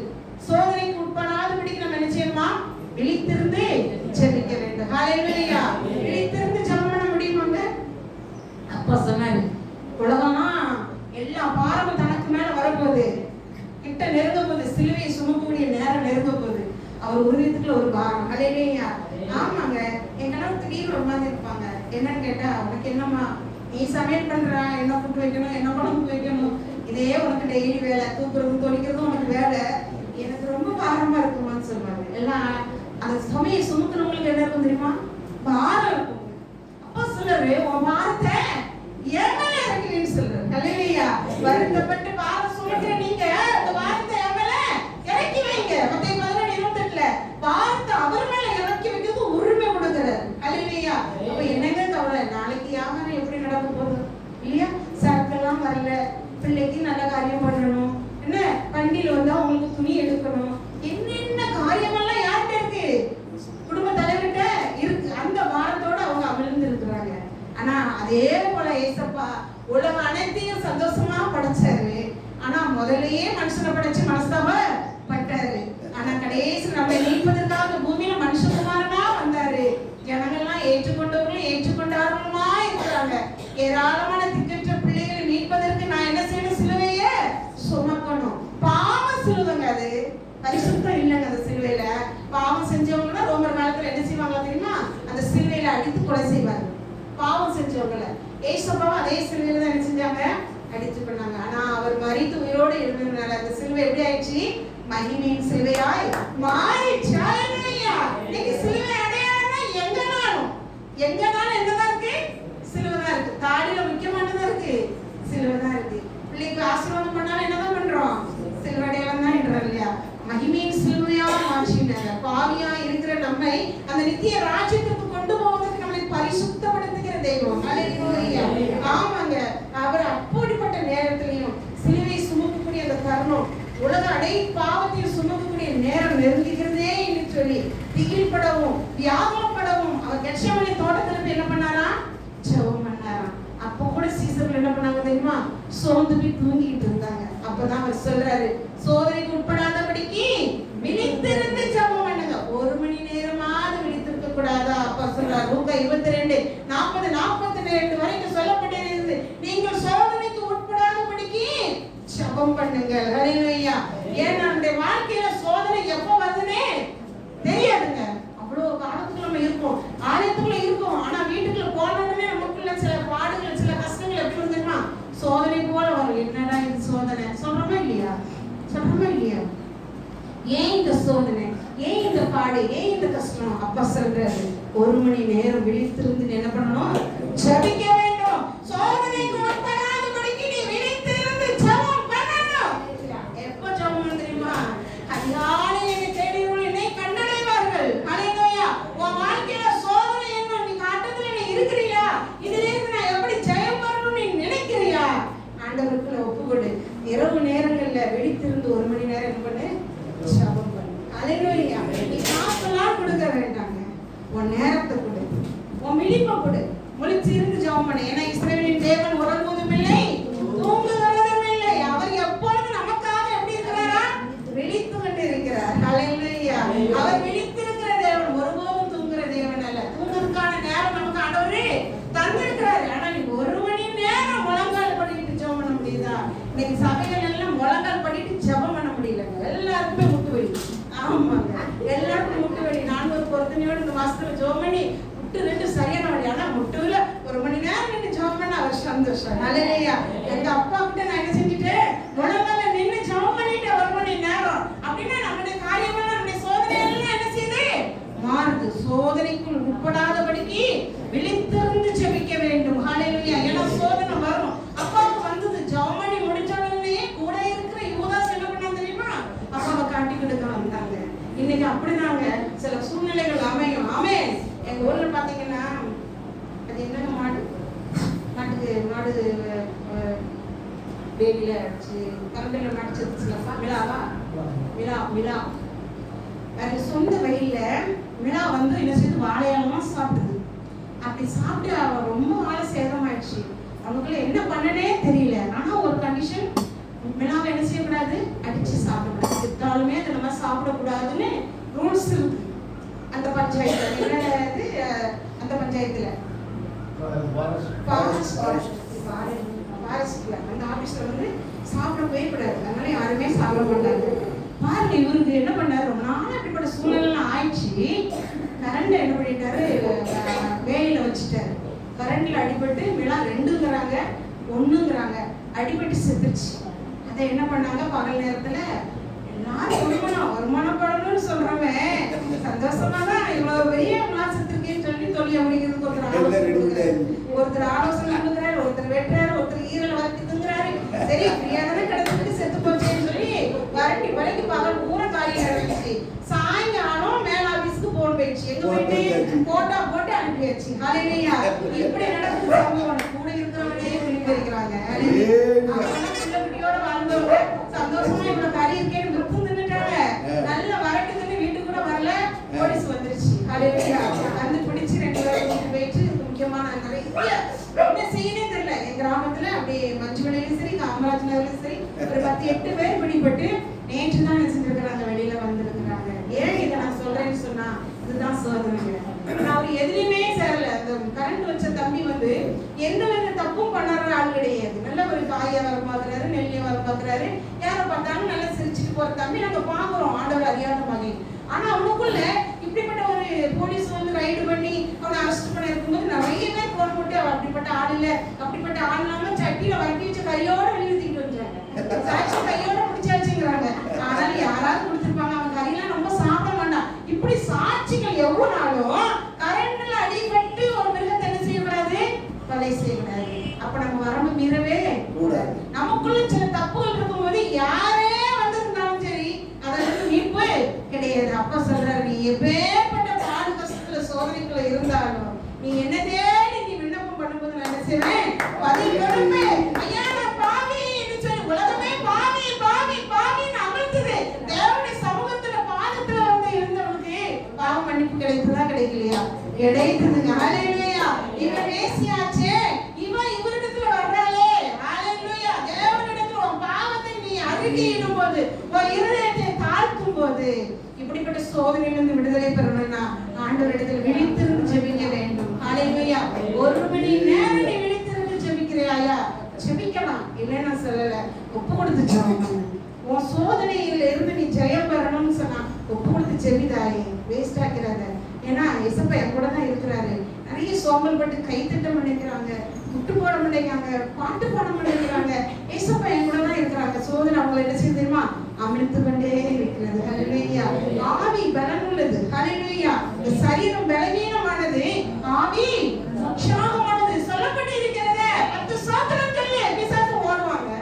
Speaker 1: சோதனைக்கு உட்படாதபடிக்கு நம்ம என்ன செய்யணுமா? விழித்திருந்து ஜெபிக்க வேண்டும். ஹல்லேலூயா. விழித்திருந்து ஜெபம் பண்ண முடியுமாங்க? அப்பா சொன்னாரு, உலகமா எல்லா பாரமும் தனக்கு மேல வரப்போகுது, கிட்ட நெருங்க போகுது, சிலுவையை சுமக்கக்கூடிய நேரம் நெருங்க போகுது. அவர் உருவத்துக்குள்ள ஒரு பாரம். ஹல்லேலூயா. ஆமாங்க. என் கணவர் திடீர்னு உட்கார்ந்து இருப்பாங்க. என்னன்னு கேட்டா, உனக்கு என்னம்மா, நீ சமையல் பண்றா, என்ன கூட்டு வைக்கணும், என்ன குழம்பு வைக்கணும், இதே உனக்கு டெய்லி வேலை, தூக்குறதும் தொழிக்கிறதும் உனக்கு வேலை, எனக்கு ரொம்ப பாரமா இருக்குமான்னு சொல்லுவாங்க. எல்லாம் அந்த சமையை சுமக்கிறவங்களுக்கு என்ன இருக்கும் தெரியுமா? பாரம் இருக்கும். அப்பா சொல்றாரு, உன் பாரத்தை என் மேல இறக்குன்னு சொல்றாரு. ஹல்லேலூயா. வருத்தப்பட்டு பாரம் சுமக்கிற நீங்க அந்த பாரத்தை என் மேல இறக்கி வைங்க. மத்தேயு 11:28ல பாரத்தை அவர் மேல இறக்கி வைக்கிறது உரிமை கொடுக்கிறார். ஹல்லேலூயா. அப்ப என்னங்க கவலை? நாளைக்கு வியாபாரம் எப்படி நடக்க போகுது இல்லையா? சரக்கெல்லாம் வரல, பிள்ளைக்கு நல்ல காரியம் பண்ணணும், என்ன பண்டிகையில் வந்தா உங்களுக்கு துணி எடுக்கணும், என்னென்ன காரியமெல்லாம் யார்கிட்ட இருக்கு? குடும்ப தலைவர்கிட்ட இருக்கு. அந்த பாரத்தோட அவங்க அமிழ்ந்து இருக்கிறாங்க. ஆனா அதே போல ஏசப்பா உலகம் அனைத்தையும் சந்தோஷமா படைச்சாரு. ஆனா முதல்லயே மனுஷனை படைச்சு மனஸ்தாபப்பட்டாரு. ஆனா கடைசி நம்மை மீட்பதற்காக பூமியில மனுஷகுமாரனா வந்தாரு. ஜனங்கள்லாம் ஏற்றுக்கொண்டவர்களும் ஏற்றுக்கொண்டார்களுமா இருக்கிறாங்க. ஏராளமான திக்கற்ற பிள்ளைகளை மீட்பதற்கு நான் என்ன செய்யணும்? சிலுவையை சுமக்கணும். பாவம் சிலுவைங்க, அது பரிசுத்தம் இல்லைங்க. அந்த சிலுவையில பாவம் செஞ்சவங்கன்னா ரோமர் காலத்துல என்ன செய்வாங்க தெரியுமா? அந்த சிலுவையில அடித்து கொலை செய்வாங்க. பாவம் செஞ்சவங்களை ஏசப்பாவும் அதே சிலுவையில தான் என்ன செஞ்சாங்க? அடித்து பண்ணாங்க. ஆனா அவர் மரித்து உயிரோடு இருந்ததுனால அந்த சிலுவை எப்படி ஆயிடுச்சு? மகிமையின் சிலுவையாய் மாறிடுச்சு. ஹல்லேலூயா. இன்னைக்கு சிலுவை அடையாளம்னா எங்கனாலும் என்னதான் இருக்கு? சிலுவை தான் இருக்கு. தாடியில முக்கியமானதா இருக்கு, சிலுவை தான் இருக்கு. பிள்ளைக்கு ஆசீர்வாதம் பண்ணாலும் என்னதான் பண்றோம்? சிலுவை அடையாளம் தான் என்றோம் இல்லையா? மகிமையின் சிலுவையா மாற்றினாங்க. பாவியா இருக்கிற நம்மை அந்த நித்திய ராஜ்யத்துக்கு கொண்டு போவதற்கு நம்மளை பரிசுத்தப்படுத்துகிற தெய்வம். ஹல்லேலூயா. ஆமாங்க. அவர் அப்படிப்பட்ட நேரத்திலையும் சிலுவை சுமக்கக்கூடிய அந்த தருணம், உலக அடை பாவத்தில் சுமக்கக்கூடிய நேரம் நெருங்குகிறதே என்று சொல்லி திகில்படவும் வியாகுலப்படவும் அவர் கெத்செமனே தோட்டத்துல போய் என்ன பண்ணாரா? ஜெபம் பண்ணாராம். அப்போ கூட சீசர்கள் என்ன பண்ணாங்க தெரியுமா? சோர்ந்து போய் தூங்கிட்டு இருந்தாங்க. அப்பதான் அவர் சொல்றாரு, சோதனைக்கு உட்படாதபடிக்கு விழித்திருந்து ஜெபம் பண்ணுங்க. 1 மணி நேரமாவது விழித்திருக்க கூடாதா? அப்பா சொல்றாரு. லூக்கா 22:40-42 வரைக்கும் சொல்லப்பட்டிருக்கிறது. நீங்கள் சோதனைக்கு உட்படாதபடிக்கு ஜெபம் பண்ணுங்க. ஹல்லேலூயா. ஏன்னா நம்முடைய வாழ்க்கையில சோதனை எப்போ வருதுன்னே தெரியாதுங்க. அவ்வளவு காலத்துக்குள்ள நம்ம இருக்கோம், ஆலயத்துக்குள்ள இருக்கோம். ஆனா வீட்டுக்குள்ள போன உடனே நமக்குள்ள சில பாடுகள், சில கஷ்டங்கள் எப்படி வந்துருமா? சோதனை போல வரும். என்னடா இது சோதனை சொல்றோமா இல்லையா? சொல்றோமா இல்லையா? ஏன் இந்த சோதனை, ஏன் இந்த பாடு, ஏன் இந்த கஷ்டம்? அப்பா சொல்றாரு, 1 மணி நேரம் விழித்திருந்து என்ன பண்ணணும்? ஜெபிக்க வேண்டும். சோதனைக்கு உட்படாதபடிக்கு நீ விழித்திருந்து ஜெபம் பண்ணணும். எப்ப ஜெபம் தெரியுமா? அதிகாலை என்னை தேடியவர்கள் என்னை கண்டடைவார்கள். ஹல்லேலூயா. உன் வாழ்க்கையில சோதனை என்ன நீ காட்டத்துல நீ இருக்கிறியா? இதுல இருந்து நான் எப்படி ஜெயம் பெறணும்னு நீ நினைக்கிறியா? ஆண்டவருக்குள்ள ஒப்புக்கொடு. இரவு நேரங்கள்ல விழித்திருந்து 1 மணி நேரம் என்ன பண்ணு? ஜெபம் பண்ணு. ஹல்லேலூயா. நீ காசெல்லாம் கொடுக்க வேண்டாங்க, உன் நேரத்தை கொடு, உன் விழிப்பை கொடு, முழிச்சு இருந்து ஜெபம் பண்ணு. ஏன்னா இஸ்ரவேலின் தேவன் உறங்குவதும் இல்லை தூங்குகிறதும் இல்லை. அவர் எப்பொழுதும் நமக்காக எப்படி இருக்கிறாரா? விழித்து கொண்டு இருக்கிறார். ஹல்லேலூயா. அவர் விழித்திருக்கிற தேவன், ஒருபோதும் தூங்குகிற தேவன் அல்ல. தூங்குறதுக்கான நேரம் நமக்கு ஆண்டவரே தந்திருக்கிறாரு. ஆனா நீ 1 மணி நேரம் முழங்கால் பண்ணிட்டு ஜெபம் பண்ண முடியுதா? இன்னைக்கு சபைகள் எல்லாம் முழங்கால் பண்ணிட்டு ஜெபம் பண்ண முடியலங்க. எல்லாருக்குமே முட்டு வலி. ஆமாங்க, எல்லாருக்கும் முட்டு வலி. நான் ஒரு பொருத்தனையோடு இந்த மாசத்துல ஜெபம் பண்ணி முட்டு 2 சரியான வலி. ஆனா முட்டுல 1 மணி நேரம் நின்று ஜெபம் பண்ண அவர் சந்தோஷம். ஹல்லேலூயா. எங்க அப்பா கிட்ட நான் என்ன செஞ்சுட்டேன்? முழங்கால நின்று ஜெபம் பண்ணிட்டு 1 மணி நேரம். அப்படின்னா நம்முடைய காரியங்கள், நம்முடைய சோதனை எல்லாம் என்ன செய்யுது? மாறுது. சோதனைக்குள் உட்படாதபடிக்கு விழித்திருந்து ஜெபிக்க வேண்டும். ஹல்லேலூயா. ஏன்னா சோதனை வரும். அப்பாவுக்கு வந்தது. ஜெபம் பண்ணி முடிச்ச உடனே கூட இருக்கிற யூதாஸ் என்ன பண்ணாங்க தெரியுமா? அப்பாவை காட்டி கொடுக்க வந்தாங்க. இன்னைக்கு அப்படிதாங்க சில சூழ்நிலைகள் அமையும். ஆமென். எங்க ஊர்ல பாத்தீங்கன்னா அது என்னங்க மாடு வேலியில அடிச்சு கரண்டில மாடிச்சு விழா வேற சொந்த வயல்ல விழா வந்து என்ன செய்து வாழையாலமா சாப்பிடுது. அப்படி சாப்பிட்டு அவ ரொம்ப வாழை சேதமாயிடுச்சு. அவங்களுக்குள்ள என்ன பண்ணனே தெரியல. ஆனா ஒரு கண்டிஷன், விழாவை என்ன செய்யக்கூடாது? அடிச்சு சாப்பிடக்கூடாது. செத்தாலுமே அதை நம்ம சாப்பிடக்கூடாதுன்னு ரூல்ஸ் இருக்கு அந்த பஞ்சாயத்துல. அந்த பஞ்சாயத்துல அந்த ஆபீஸ்ல வந்து சாப்பிடவே கூடாது. அதனால யாருமே சாப்பிட மாட்டாங்க. பாருங்க, இவருக்கு என்ன பண்ணாரு? ரொம்ப நாள் அப்படிப்பட்ட சூழ்நிலை ஆயிடுச்சு. கரண்ட என்ன பண்ணிட்டாரு? வேலையில வச்சுட்டாரு. கரண்ட்ல அடிபட்டு விழா 2ங்கிறாங்க 1ங்கிறாங்க, அடிபட்டு செத்துருச்சு. அதை என்ன பண்ணாங்க? பகல் நேரத்துல எல்லாரும் வருமானப்படணும்னு சொல்றவன் சந்தோஷமா தான் இவ்வளவு பெரிய செத்துருக்கேன்னு சொல்லி அப்படிங்கிறதுக்கு ஒருத்தர் ஆலோசனை கொடுக்குறாரு, ஒருத்தர் வெட்டுறாரு, ஒருத்தர் ஈரல் வரைக்கும் திங்குறாரு. சரி, ஃப்ரீயாதானே கிடைச்சிருக்கு, செத்து போச்சேன்னு சொல்லி வரட்டி வரைக்கு பகல் பூரா காரியம் நடந்துச்சு. சாயங்காலம் மேல ஆபீஸ்க்கு போன் போயிடுச்சு. எங்க போயிட்டு போட்டா போட்டு அனுப்பியாச்சு. ஹல்லேலூயா. இப்படி நடக்குது சம்பவம். கூட இருக்கிறவனே விழிப்பு இருக்கிறாங்க. பிள்ளையோட வாழ்ந்தவங்க சந்தோஷமா இவ்வளவு கறி இருக்கேன்னு விருப்பம் தின்னுட்டாங்க. நல்ல வரட்டுன்னு வீட்டுக்கு கூட வரல, போலீஸ் வந்துருச்சு. ஹல்லேலூயா. வந்து பிடிச்சு 2 பேரும் வீட்டு போயிட்டு முக்கியமான நிறைய என்ன செய்யனே தெரியல. என் கிராமத்துல அப்படியே மஞ்சுவலையிலும் சரி, காமராஜ் நகர்லயும் சரி ஒரு 10-8 பேர் பிடிபட்டு நேற்று தான் செஞ்சிருக்கிறாங்க, வெளியில வந்திருக்கிறாங்க. ஏன் இதை நான் சொல்றேன்னு சொன்னா, இதுதான் சோதனை. அவர் எதுலையுமே சேரல. அந்த கரண்ட் வச்ச தம்பி வந்து எந்த வித தப்பும் பண்ணாத ஆள் கிடையாது. நல்ல ஒரு காய் வியாபாரம் பாக்குறாரு, நெல் வியாபாரம் பாக்குறாரு. யாரை பார்த்தாலும் நல்லா சிரிச்சுட்டு போற தம்பி நாங்க பாக்குறோம், ஆண்டவர் அறியாத மாதிரி. ஆனா அவனுக்குள்ள இப்படிப்பட்ட ஒரு போலீஸ் வந்து ரைடு பண்ணி அவனை அரெஸ்ட் பண்ண இருக்கும்போது நிறைய பேர் போன் போட்டு அவன் அப்படிப்பட்ட ஆள் இல்ல, அப்படிப்பட்ட ஆள் இல்லாம சட்டியில வரட்டி வச்ச கையோட வெளியே தூக்கிட்டு வந்துட்டாங்க. சாட்சி கையோட முடிச்சாச்சுங்கிறாங்க. ஆனால் யாராவது கொடுத்துருப்பாங்க. அவன் கறியெல்லாம் ரொம்ப சாப்பிட மாட்டான். இப்படி சாட்சிகள் எவ்வளவு நாளும் கரண்ட்ல அடிபட்டு ஒரு மிருகத்தை என்ன செய்யக்கூடாது? கொலை செய்யக்கூடாது. அப்ப நம்ம வரம்பு மீறவே கூடாது. நமக்குள்ள சில தப்புகள் இருக்கும்போது யாரே வந்திருந்தாலும் சரி, அதற்கு மீட்பு கிடையாது. அப்பா சொல்றாரு, நீ எப்பேற்பட்ட பாடு கஷ்டத்துல சோதனைக்குள்ள இருந்தாலும் நீ என்ன தேடி நீ விண்ணப்பம் பண்ணும்போது நான் என்ன செய்வேன்? பதில் கொடுப்பேன். ஐயா நான் பாவி என்று சொல்லி உலகமே பாவி பாவி பாவின்னு அமர்த்துது. தேவனுடைய சமூகத்துல பாதத்துல வந்து இருந்தவனுக்கு பாவ மன்னிப்பு கிடைத்ததா கிடைக்கலையா? கிடைத்ததுங்க. ஹல்லேலூயா. இவன் வேசியாச்சே, இவன் இவரிடத்துல வர்றாளே. ஹல்லேலூயா. தேவனிடத்துல உன் பாவத்தை நீ அறிக்கையிடும் போது, உன் இருதயத்தை தாழ்த்தும் போது, இப்படிப்பட்ட சோதனையிலிருந்து விடுதலை பெறணும்னா ஆண்டவரிடத்தில் விழித்திருந்து ஜெபிக்க வேண்டும். ஹல்லேலூயா. 1 மணி நேரம் நீ விழித்திருந்து ஜெபிக்கிறியா? ஜெபிக்கலாம், இல்லைன்னு நான் சொல்லல. ஒப்பு கொடுத்து ஜெபம் பண்ணு. உன் சோதனையில இருந்து நீ ஜெயம் பெறணும்னு சொன்னா ஒப்பு கொடுத்து ஜெபிதாயே, வேஸ்ட் ஆக்கிறாத. ஏன்னா இயேசப்பா என் கூட தான் இருக்கிறாரு. நிறைய சோம்பல் பட்டு கைத்தட்ட மாட்டேங்கிறாங்க, முட்டு போட மாட்டேங்கிறாங்க, பாட்டு பாட மாட்டேங்கிறாங்க. இயேசப்பா என் கூட தான் இருக்கிறாங்க. சோதனை அவங்களை என்ன செய்ய தெரியுமா? அமிழ்த்து கொண்டே இருக்கிறது. ஹல்லேலூயா. ஆவி பலனுள்ளது. ஹல்லேலூயா. இந்த சரீரம் பலவீனமானது, ஆவி உற்சாகமானது சொல்லப்பட்டிருக்கிறது. 10 சோத்திரம் சொல்லி பிசாசு ஓடுவாங்க.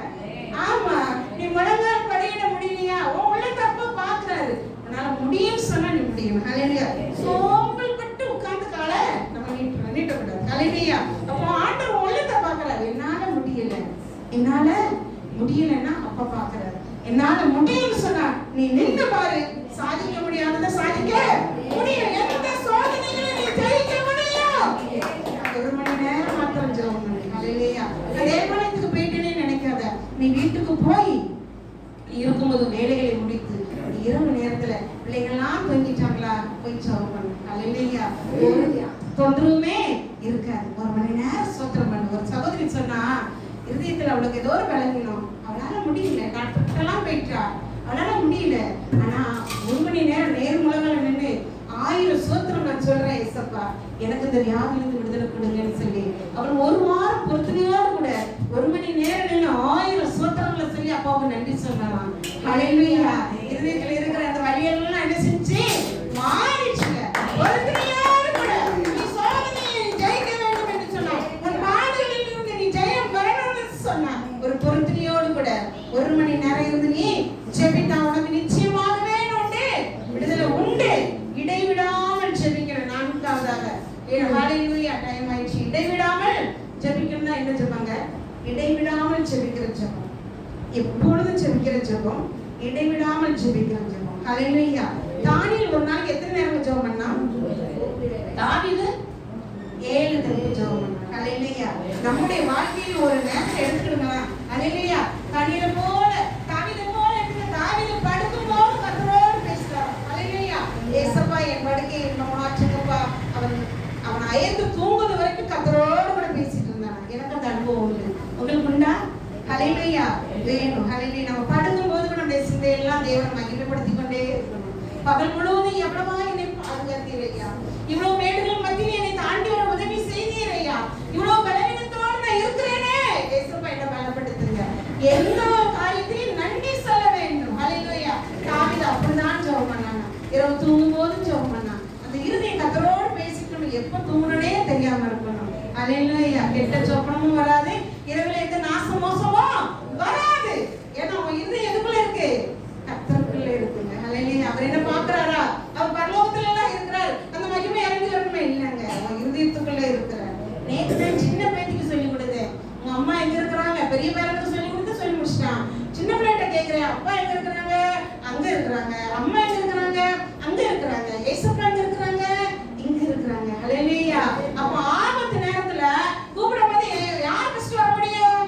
Speaker 1: ஆமா, நீ முழங்கால் படியிட முடியலையா? உன் உள்ள தப்பு பாக்குறாரு. அதனால முடியும் சொன்னா நீ முடியும். ஹல்லேலூயா. சோம்பல் பட்டு உட்கார்ந்து கால நம்ம நீட்டக்கூடாது. ஹல்லேலூயா. அப்போ ஆண்டவர் உள்ளத்தை பாக்குறாரு. என்னால முடியலன்னா அப்ப பாக்குறாரு. என்னால முடியும்னு சொன்னா நீ நின்று பாரு, சாதிக்க முடியாததை சாதிக்க முடியும். எந்த சோதனைகளை நீ ஜெயிக்க முடியும். 1 மணி நேரம் மாத்திரம் ஜெபம் பண்ணு. ஹல்லேலூயா. தேவாலயத்துக்கு போயிட்டேனே நினைக்காத. நீ வீட்டுக்கு போய் இருக்கும்போது வேலைகளை முடித்து இரவு நேரத்துல பிள்ளைங்கள்லாம் தூங்கிட்டாங்களா போய் ஜெபம் பண்ணு. ஹல்லேலூயா. ஒரு தொந்தரவுமே இருக்காது. 1 மணி நேரம் ஸ்தோத்திரம் பண்ணு. ஒரு சகோதரி சொன்னா, இருதயத்துல அவளுக்கு ஏதோ ஒரு பலவீனம், அவளால முடியல, டாக்டர்கிட்டலாம் போயிட்டா, அவளால முடியல. ஆனா 1 மணி நேரம் நேர் முழங்கால நின்று 1000 ஸ்தோத்திரம் நான் சொல்றேன், ஏசப்பா எனக்கு இந்த வியாதியிலிருந்து விடுதலை கொடுங்கன்னு சொல்லி அவள் 1 வாரம் பொறுத்தனையோடு கூட 1 மணி நேரம் நின்று 1000 ஸ்தோத்திரங்களை சொல்லி அப்பாவுக்கு நன்றி சொல்லலாம். ஹல்லேலூயா. இருதயத்துல இருக்கிற அந்த வலியெல்லாம் என்ன செஞ்சு மாறிடுச்சுங்க. பொறுத்தனையோடு கூட நீ சோதனையை ஜெயிக்க வேண்டும் என்று சொன்னா, உன் பாடுகளில் இருந்து நீ ஜெயம் வரணும்னு சொன்னா, ஒரு பொறுத்தனையோடு கூட 1 மணி நேரம் இருந்து நீ ஜெபித்தா உனக்கு நிச்சயமாகவே உண்டு, விடுதலை உண்டு. இடைவிடாமல் ஜெபிக்கணும். 4வதாக ஹல்லேலூயா. டைம் ஆயிடுச்சு. இடைவிடாமல் ஜெபிக்கணும்னா என்ன ஜெபங்க? இடைவிடாமல் ஜெபிக்கிற ஜெபம், எப்பொழுதும் ஜெபிக்கிற ஜெபம், இடைவிடாமல் ஜெபிக்கிற ஜெபம். ஹல்லேலூயா. தானியேல் ஒரு நாளைக்கு எத்தனை நேரம் ஜெபம் பண்ணா? தாவீது 7 தடவை ஜெபம் பண்ணா. ஹல்லேலூயா. நம்முடைய வாழ்க்கையில் ஒரு நேரம் எடுத்துக்கிடுங்களா. ஹல்லேலூயா. தாவீது போல தாவீது படுக்கும்போது கர்த்தரோடு பேசுறார். ஹல்லேலூயா. ஏசப்பா என் படுக்கையை மாற்றுங்கப்பா. அவன் அயர்ந்து தூங்குது வரைக்கும் கர்த்தரோடு கூட பேசிட்டு இருந்தான். எனக்கு அந்த அனுபவம் உண்டு. உங்களுக்கு உண்டா? ஹல்லேலூயா. வேணும். ஹல்லேலூயா. நம்ம படுக்கும் போது நம்முடைய சிந்தையெல்லாம் தேவனை மகிமைப்படுத்திக் கொண்டே இருக்கணும். பகல் முழுவதும் எவ்வளவா என்னை பாதுகாத்தீரையா, இவ்வளவு மேடுகள் மத்தியில் என்னை தாண்டி வர உதவி செய்தீரையா, இவ்வளவு பலவீனத்தோடு நான் இருக்கிறேனே, ஏசப்பா என்னை பலப்படுத்துங்க. எந்த காரியத்தையும் நன்றி சொல்ல வேண்டும். ஹல்லேலூயா. தாவீது அப்படிதான் ஜெபம் பண்ணாங்க. இரவு தூங்கும் போது ஜெபம் பண்ணாங்க. அந்த இருதயம் கர்த்தரோடு பேசிக்கணும். எப்ப தூங்கணும்னே தெரியாம இருக்கணும். ஹல்லேலூயா. கெட்ட சொப்பனமும் வராது, இரவுல எந்த நாச மோசமும் வராது. ஏன்னா உன் இருதயம் எதுக்குள்ள இருக்கு? கர்த்தருக்குள்ள இருக்குங்க. ஹல்லேலூயா. அவர் என்ன பாக்குறாரா? அவர் பரலோகத்துல எல்லாம் இருக்கிறார். அந்த மகிமை இறங்கி வரணுமே இல்லைங்க, உன் இருதயத்துக்குள்ள இருக்கிறார். நேற்று சின்ன பேத்திக்கு சொல்லி கொடுத்தேன். உங்க அம்மா எங்க இருக்கிறாங்க? பெரிய பேரனுக்கு சொல்லி கொடுத்து சொல்லி முடிச்சிட்டான். சின்ன பிள்ளைகிட்ட கேட்கிறேன், அப்பா எங்க இருக்கிறாங்க? அங்க இருக்கிறாங்க. அம்மா எங்க இருக்கிறாங்க? அங்க இருக்கிறாங்க. ஏசப்பா எங்க இருக்கிறாங்க? இங்க இருக்கிறாங்க. ஹல்லேலூயா. அப்ப ஆபத்து நேரத்துல கூப்பிடும்போது யார் ஃபர்ஸ்ட் வர முடியும்?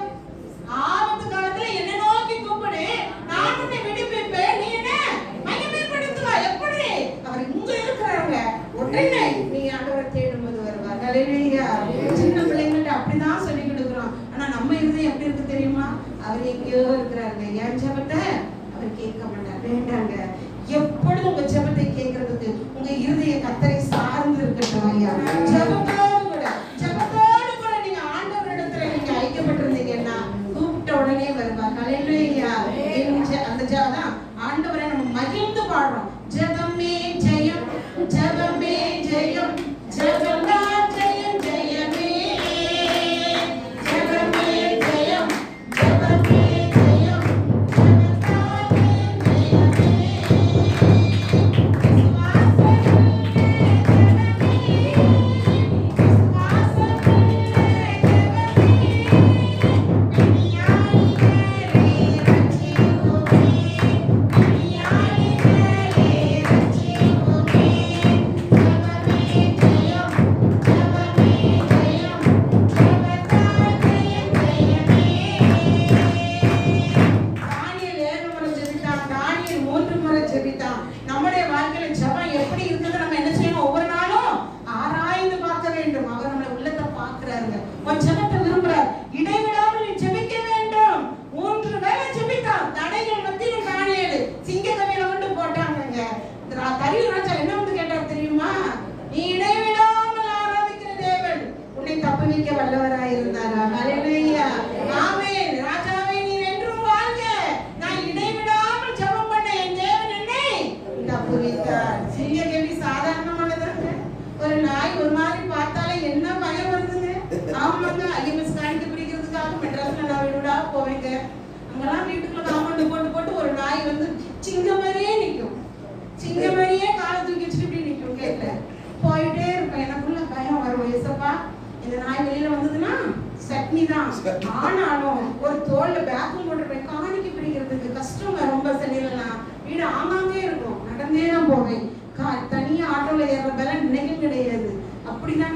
Speaker 1: ஆபத்து காலத்துல என்ன நோக்கி கூப்பிடு, நான் உன்னை விடுவிப்பேன், நீ என்ன மகிமைப்படுத்துவா. எப்படி? அவர் இங்க இருக்கிறாங்க. உடனே நீ ஆண்டவரை தேடும்போது வருவார். ஹல்லேலூயா. சின்ன பிள்ளைங்கள்ட்ட அப்படிதான் சொல்லி கொடுக்குறோம். ஆனா நம்ம இருதயம் எப்படி இருக்கு தெரியுமா? அவர் எங்கேயோ இருக்கிறாருங்க. என் ஜெபத்தை அவர் கேட்க மாட்டார். வேண்டாங்க, எப்பொழுதும் உங்க ஜெபத்தை கேட்கறதுக்கு உங்க இருதய கர்த்தரை சார்ந்து இருக்கட்டும். ஐயா, ஜெபத்தோடு கூட நீங்க ஆண்டவரிடத்துல நீங்க ஐக்கியப்பட்டிருந்தீங்கன்னா கூப்பிட்ட உடனே வருவார். ஹல்லேலூயா. அந்த ஜெபம் ஆண்டவரை நம்ம மகிழ்ந்து பாடுறோம். ஜெபமே ஜெயம், ஜெபமே ஜெயம், ஜெபமே ஜெயம், ஜெயமே ஜெபமே ஜெயம், ஜெபமே ஜெயம், ஜெபமே ஜெயமே. சிங்கம் மாதிரியே நிற்கும். சிங்கம் மாதிரியே காலை தூக்கி வச்சுட்டு இப்படி நிற்கும். கேட்கல போயிட்டே இருப்பேன். எனக்குள்ள பயம் வரும். ஏசப்பா இந்த நாய் வெளியில வந்ததுன்னா சட்னி தான். ஆனாலும் ஒரு தோல்ல பேக்கும் போட்டுருப்பேன். காணிக்கு பிடிக்கிறதுக்கு கஷ்டங்க. ரொம்ப சரியில்லைனா வீடு ஆங்காங்கே இருக்கும். நடந்தே தான் போவேன். தனியா ஆட்டோல ஏற பலம் நினைக்கும் கிடையாது. அப்படிதான்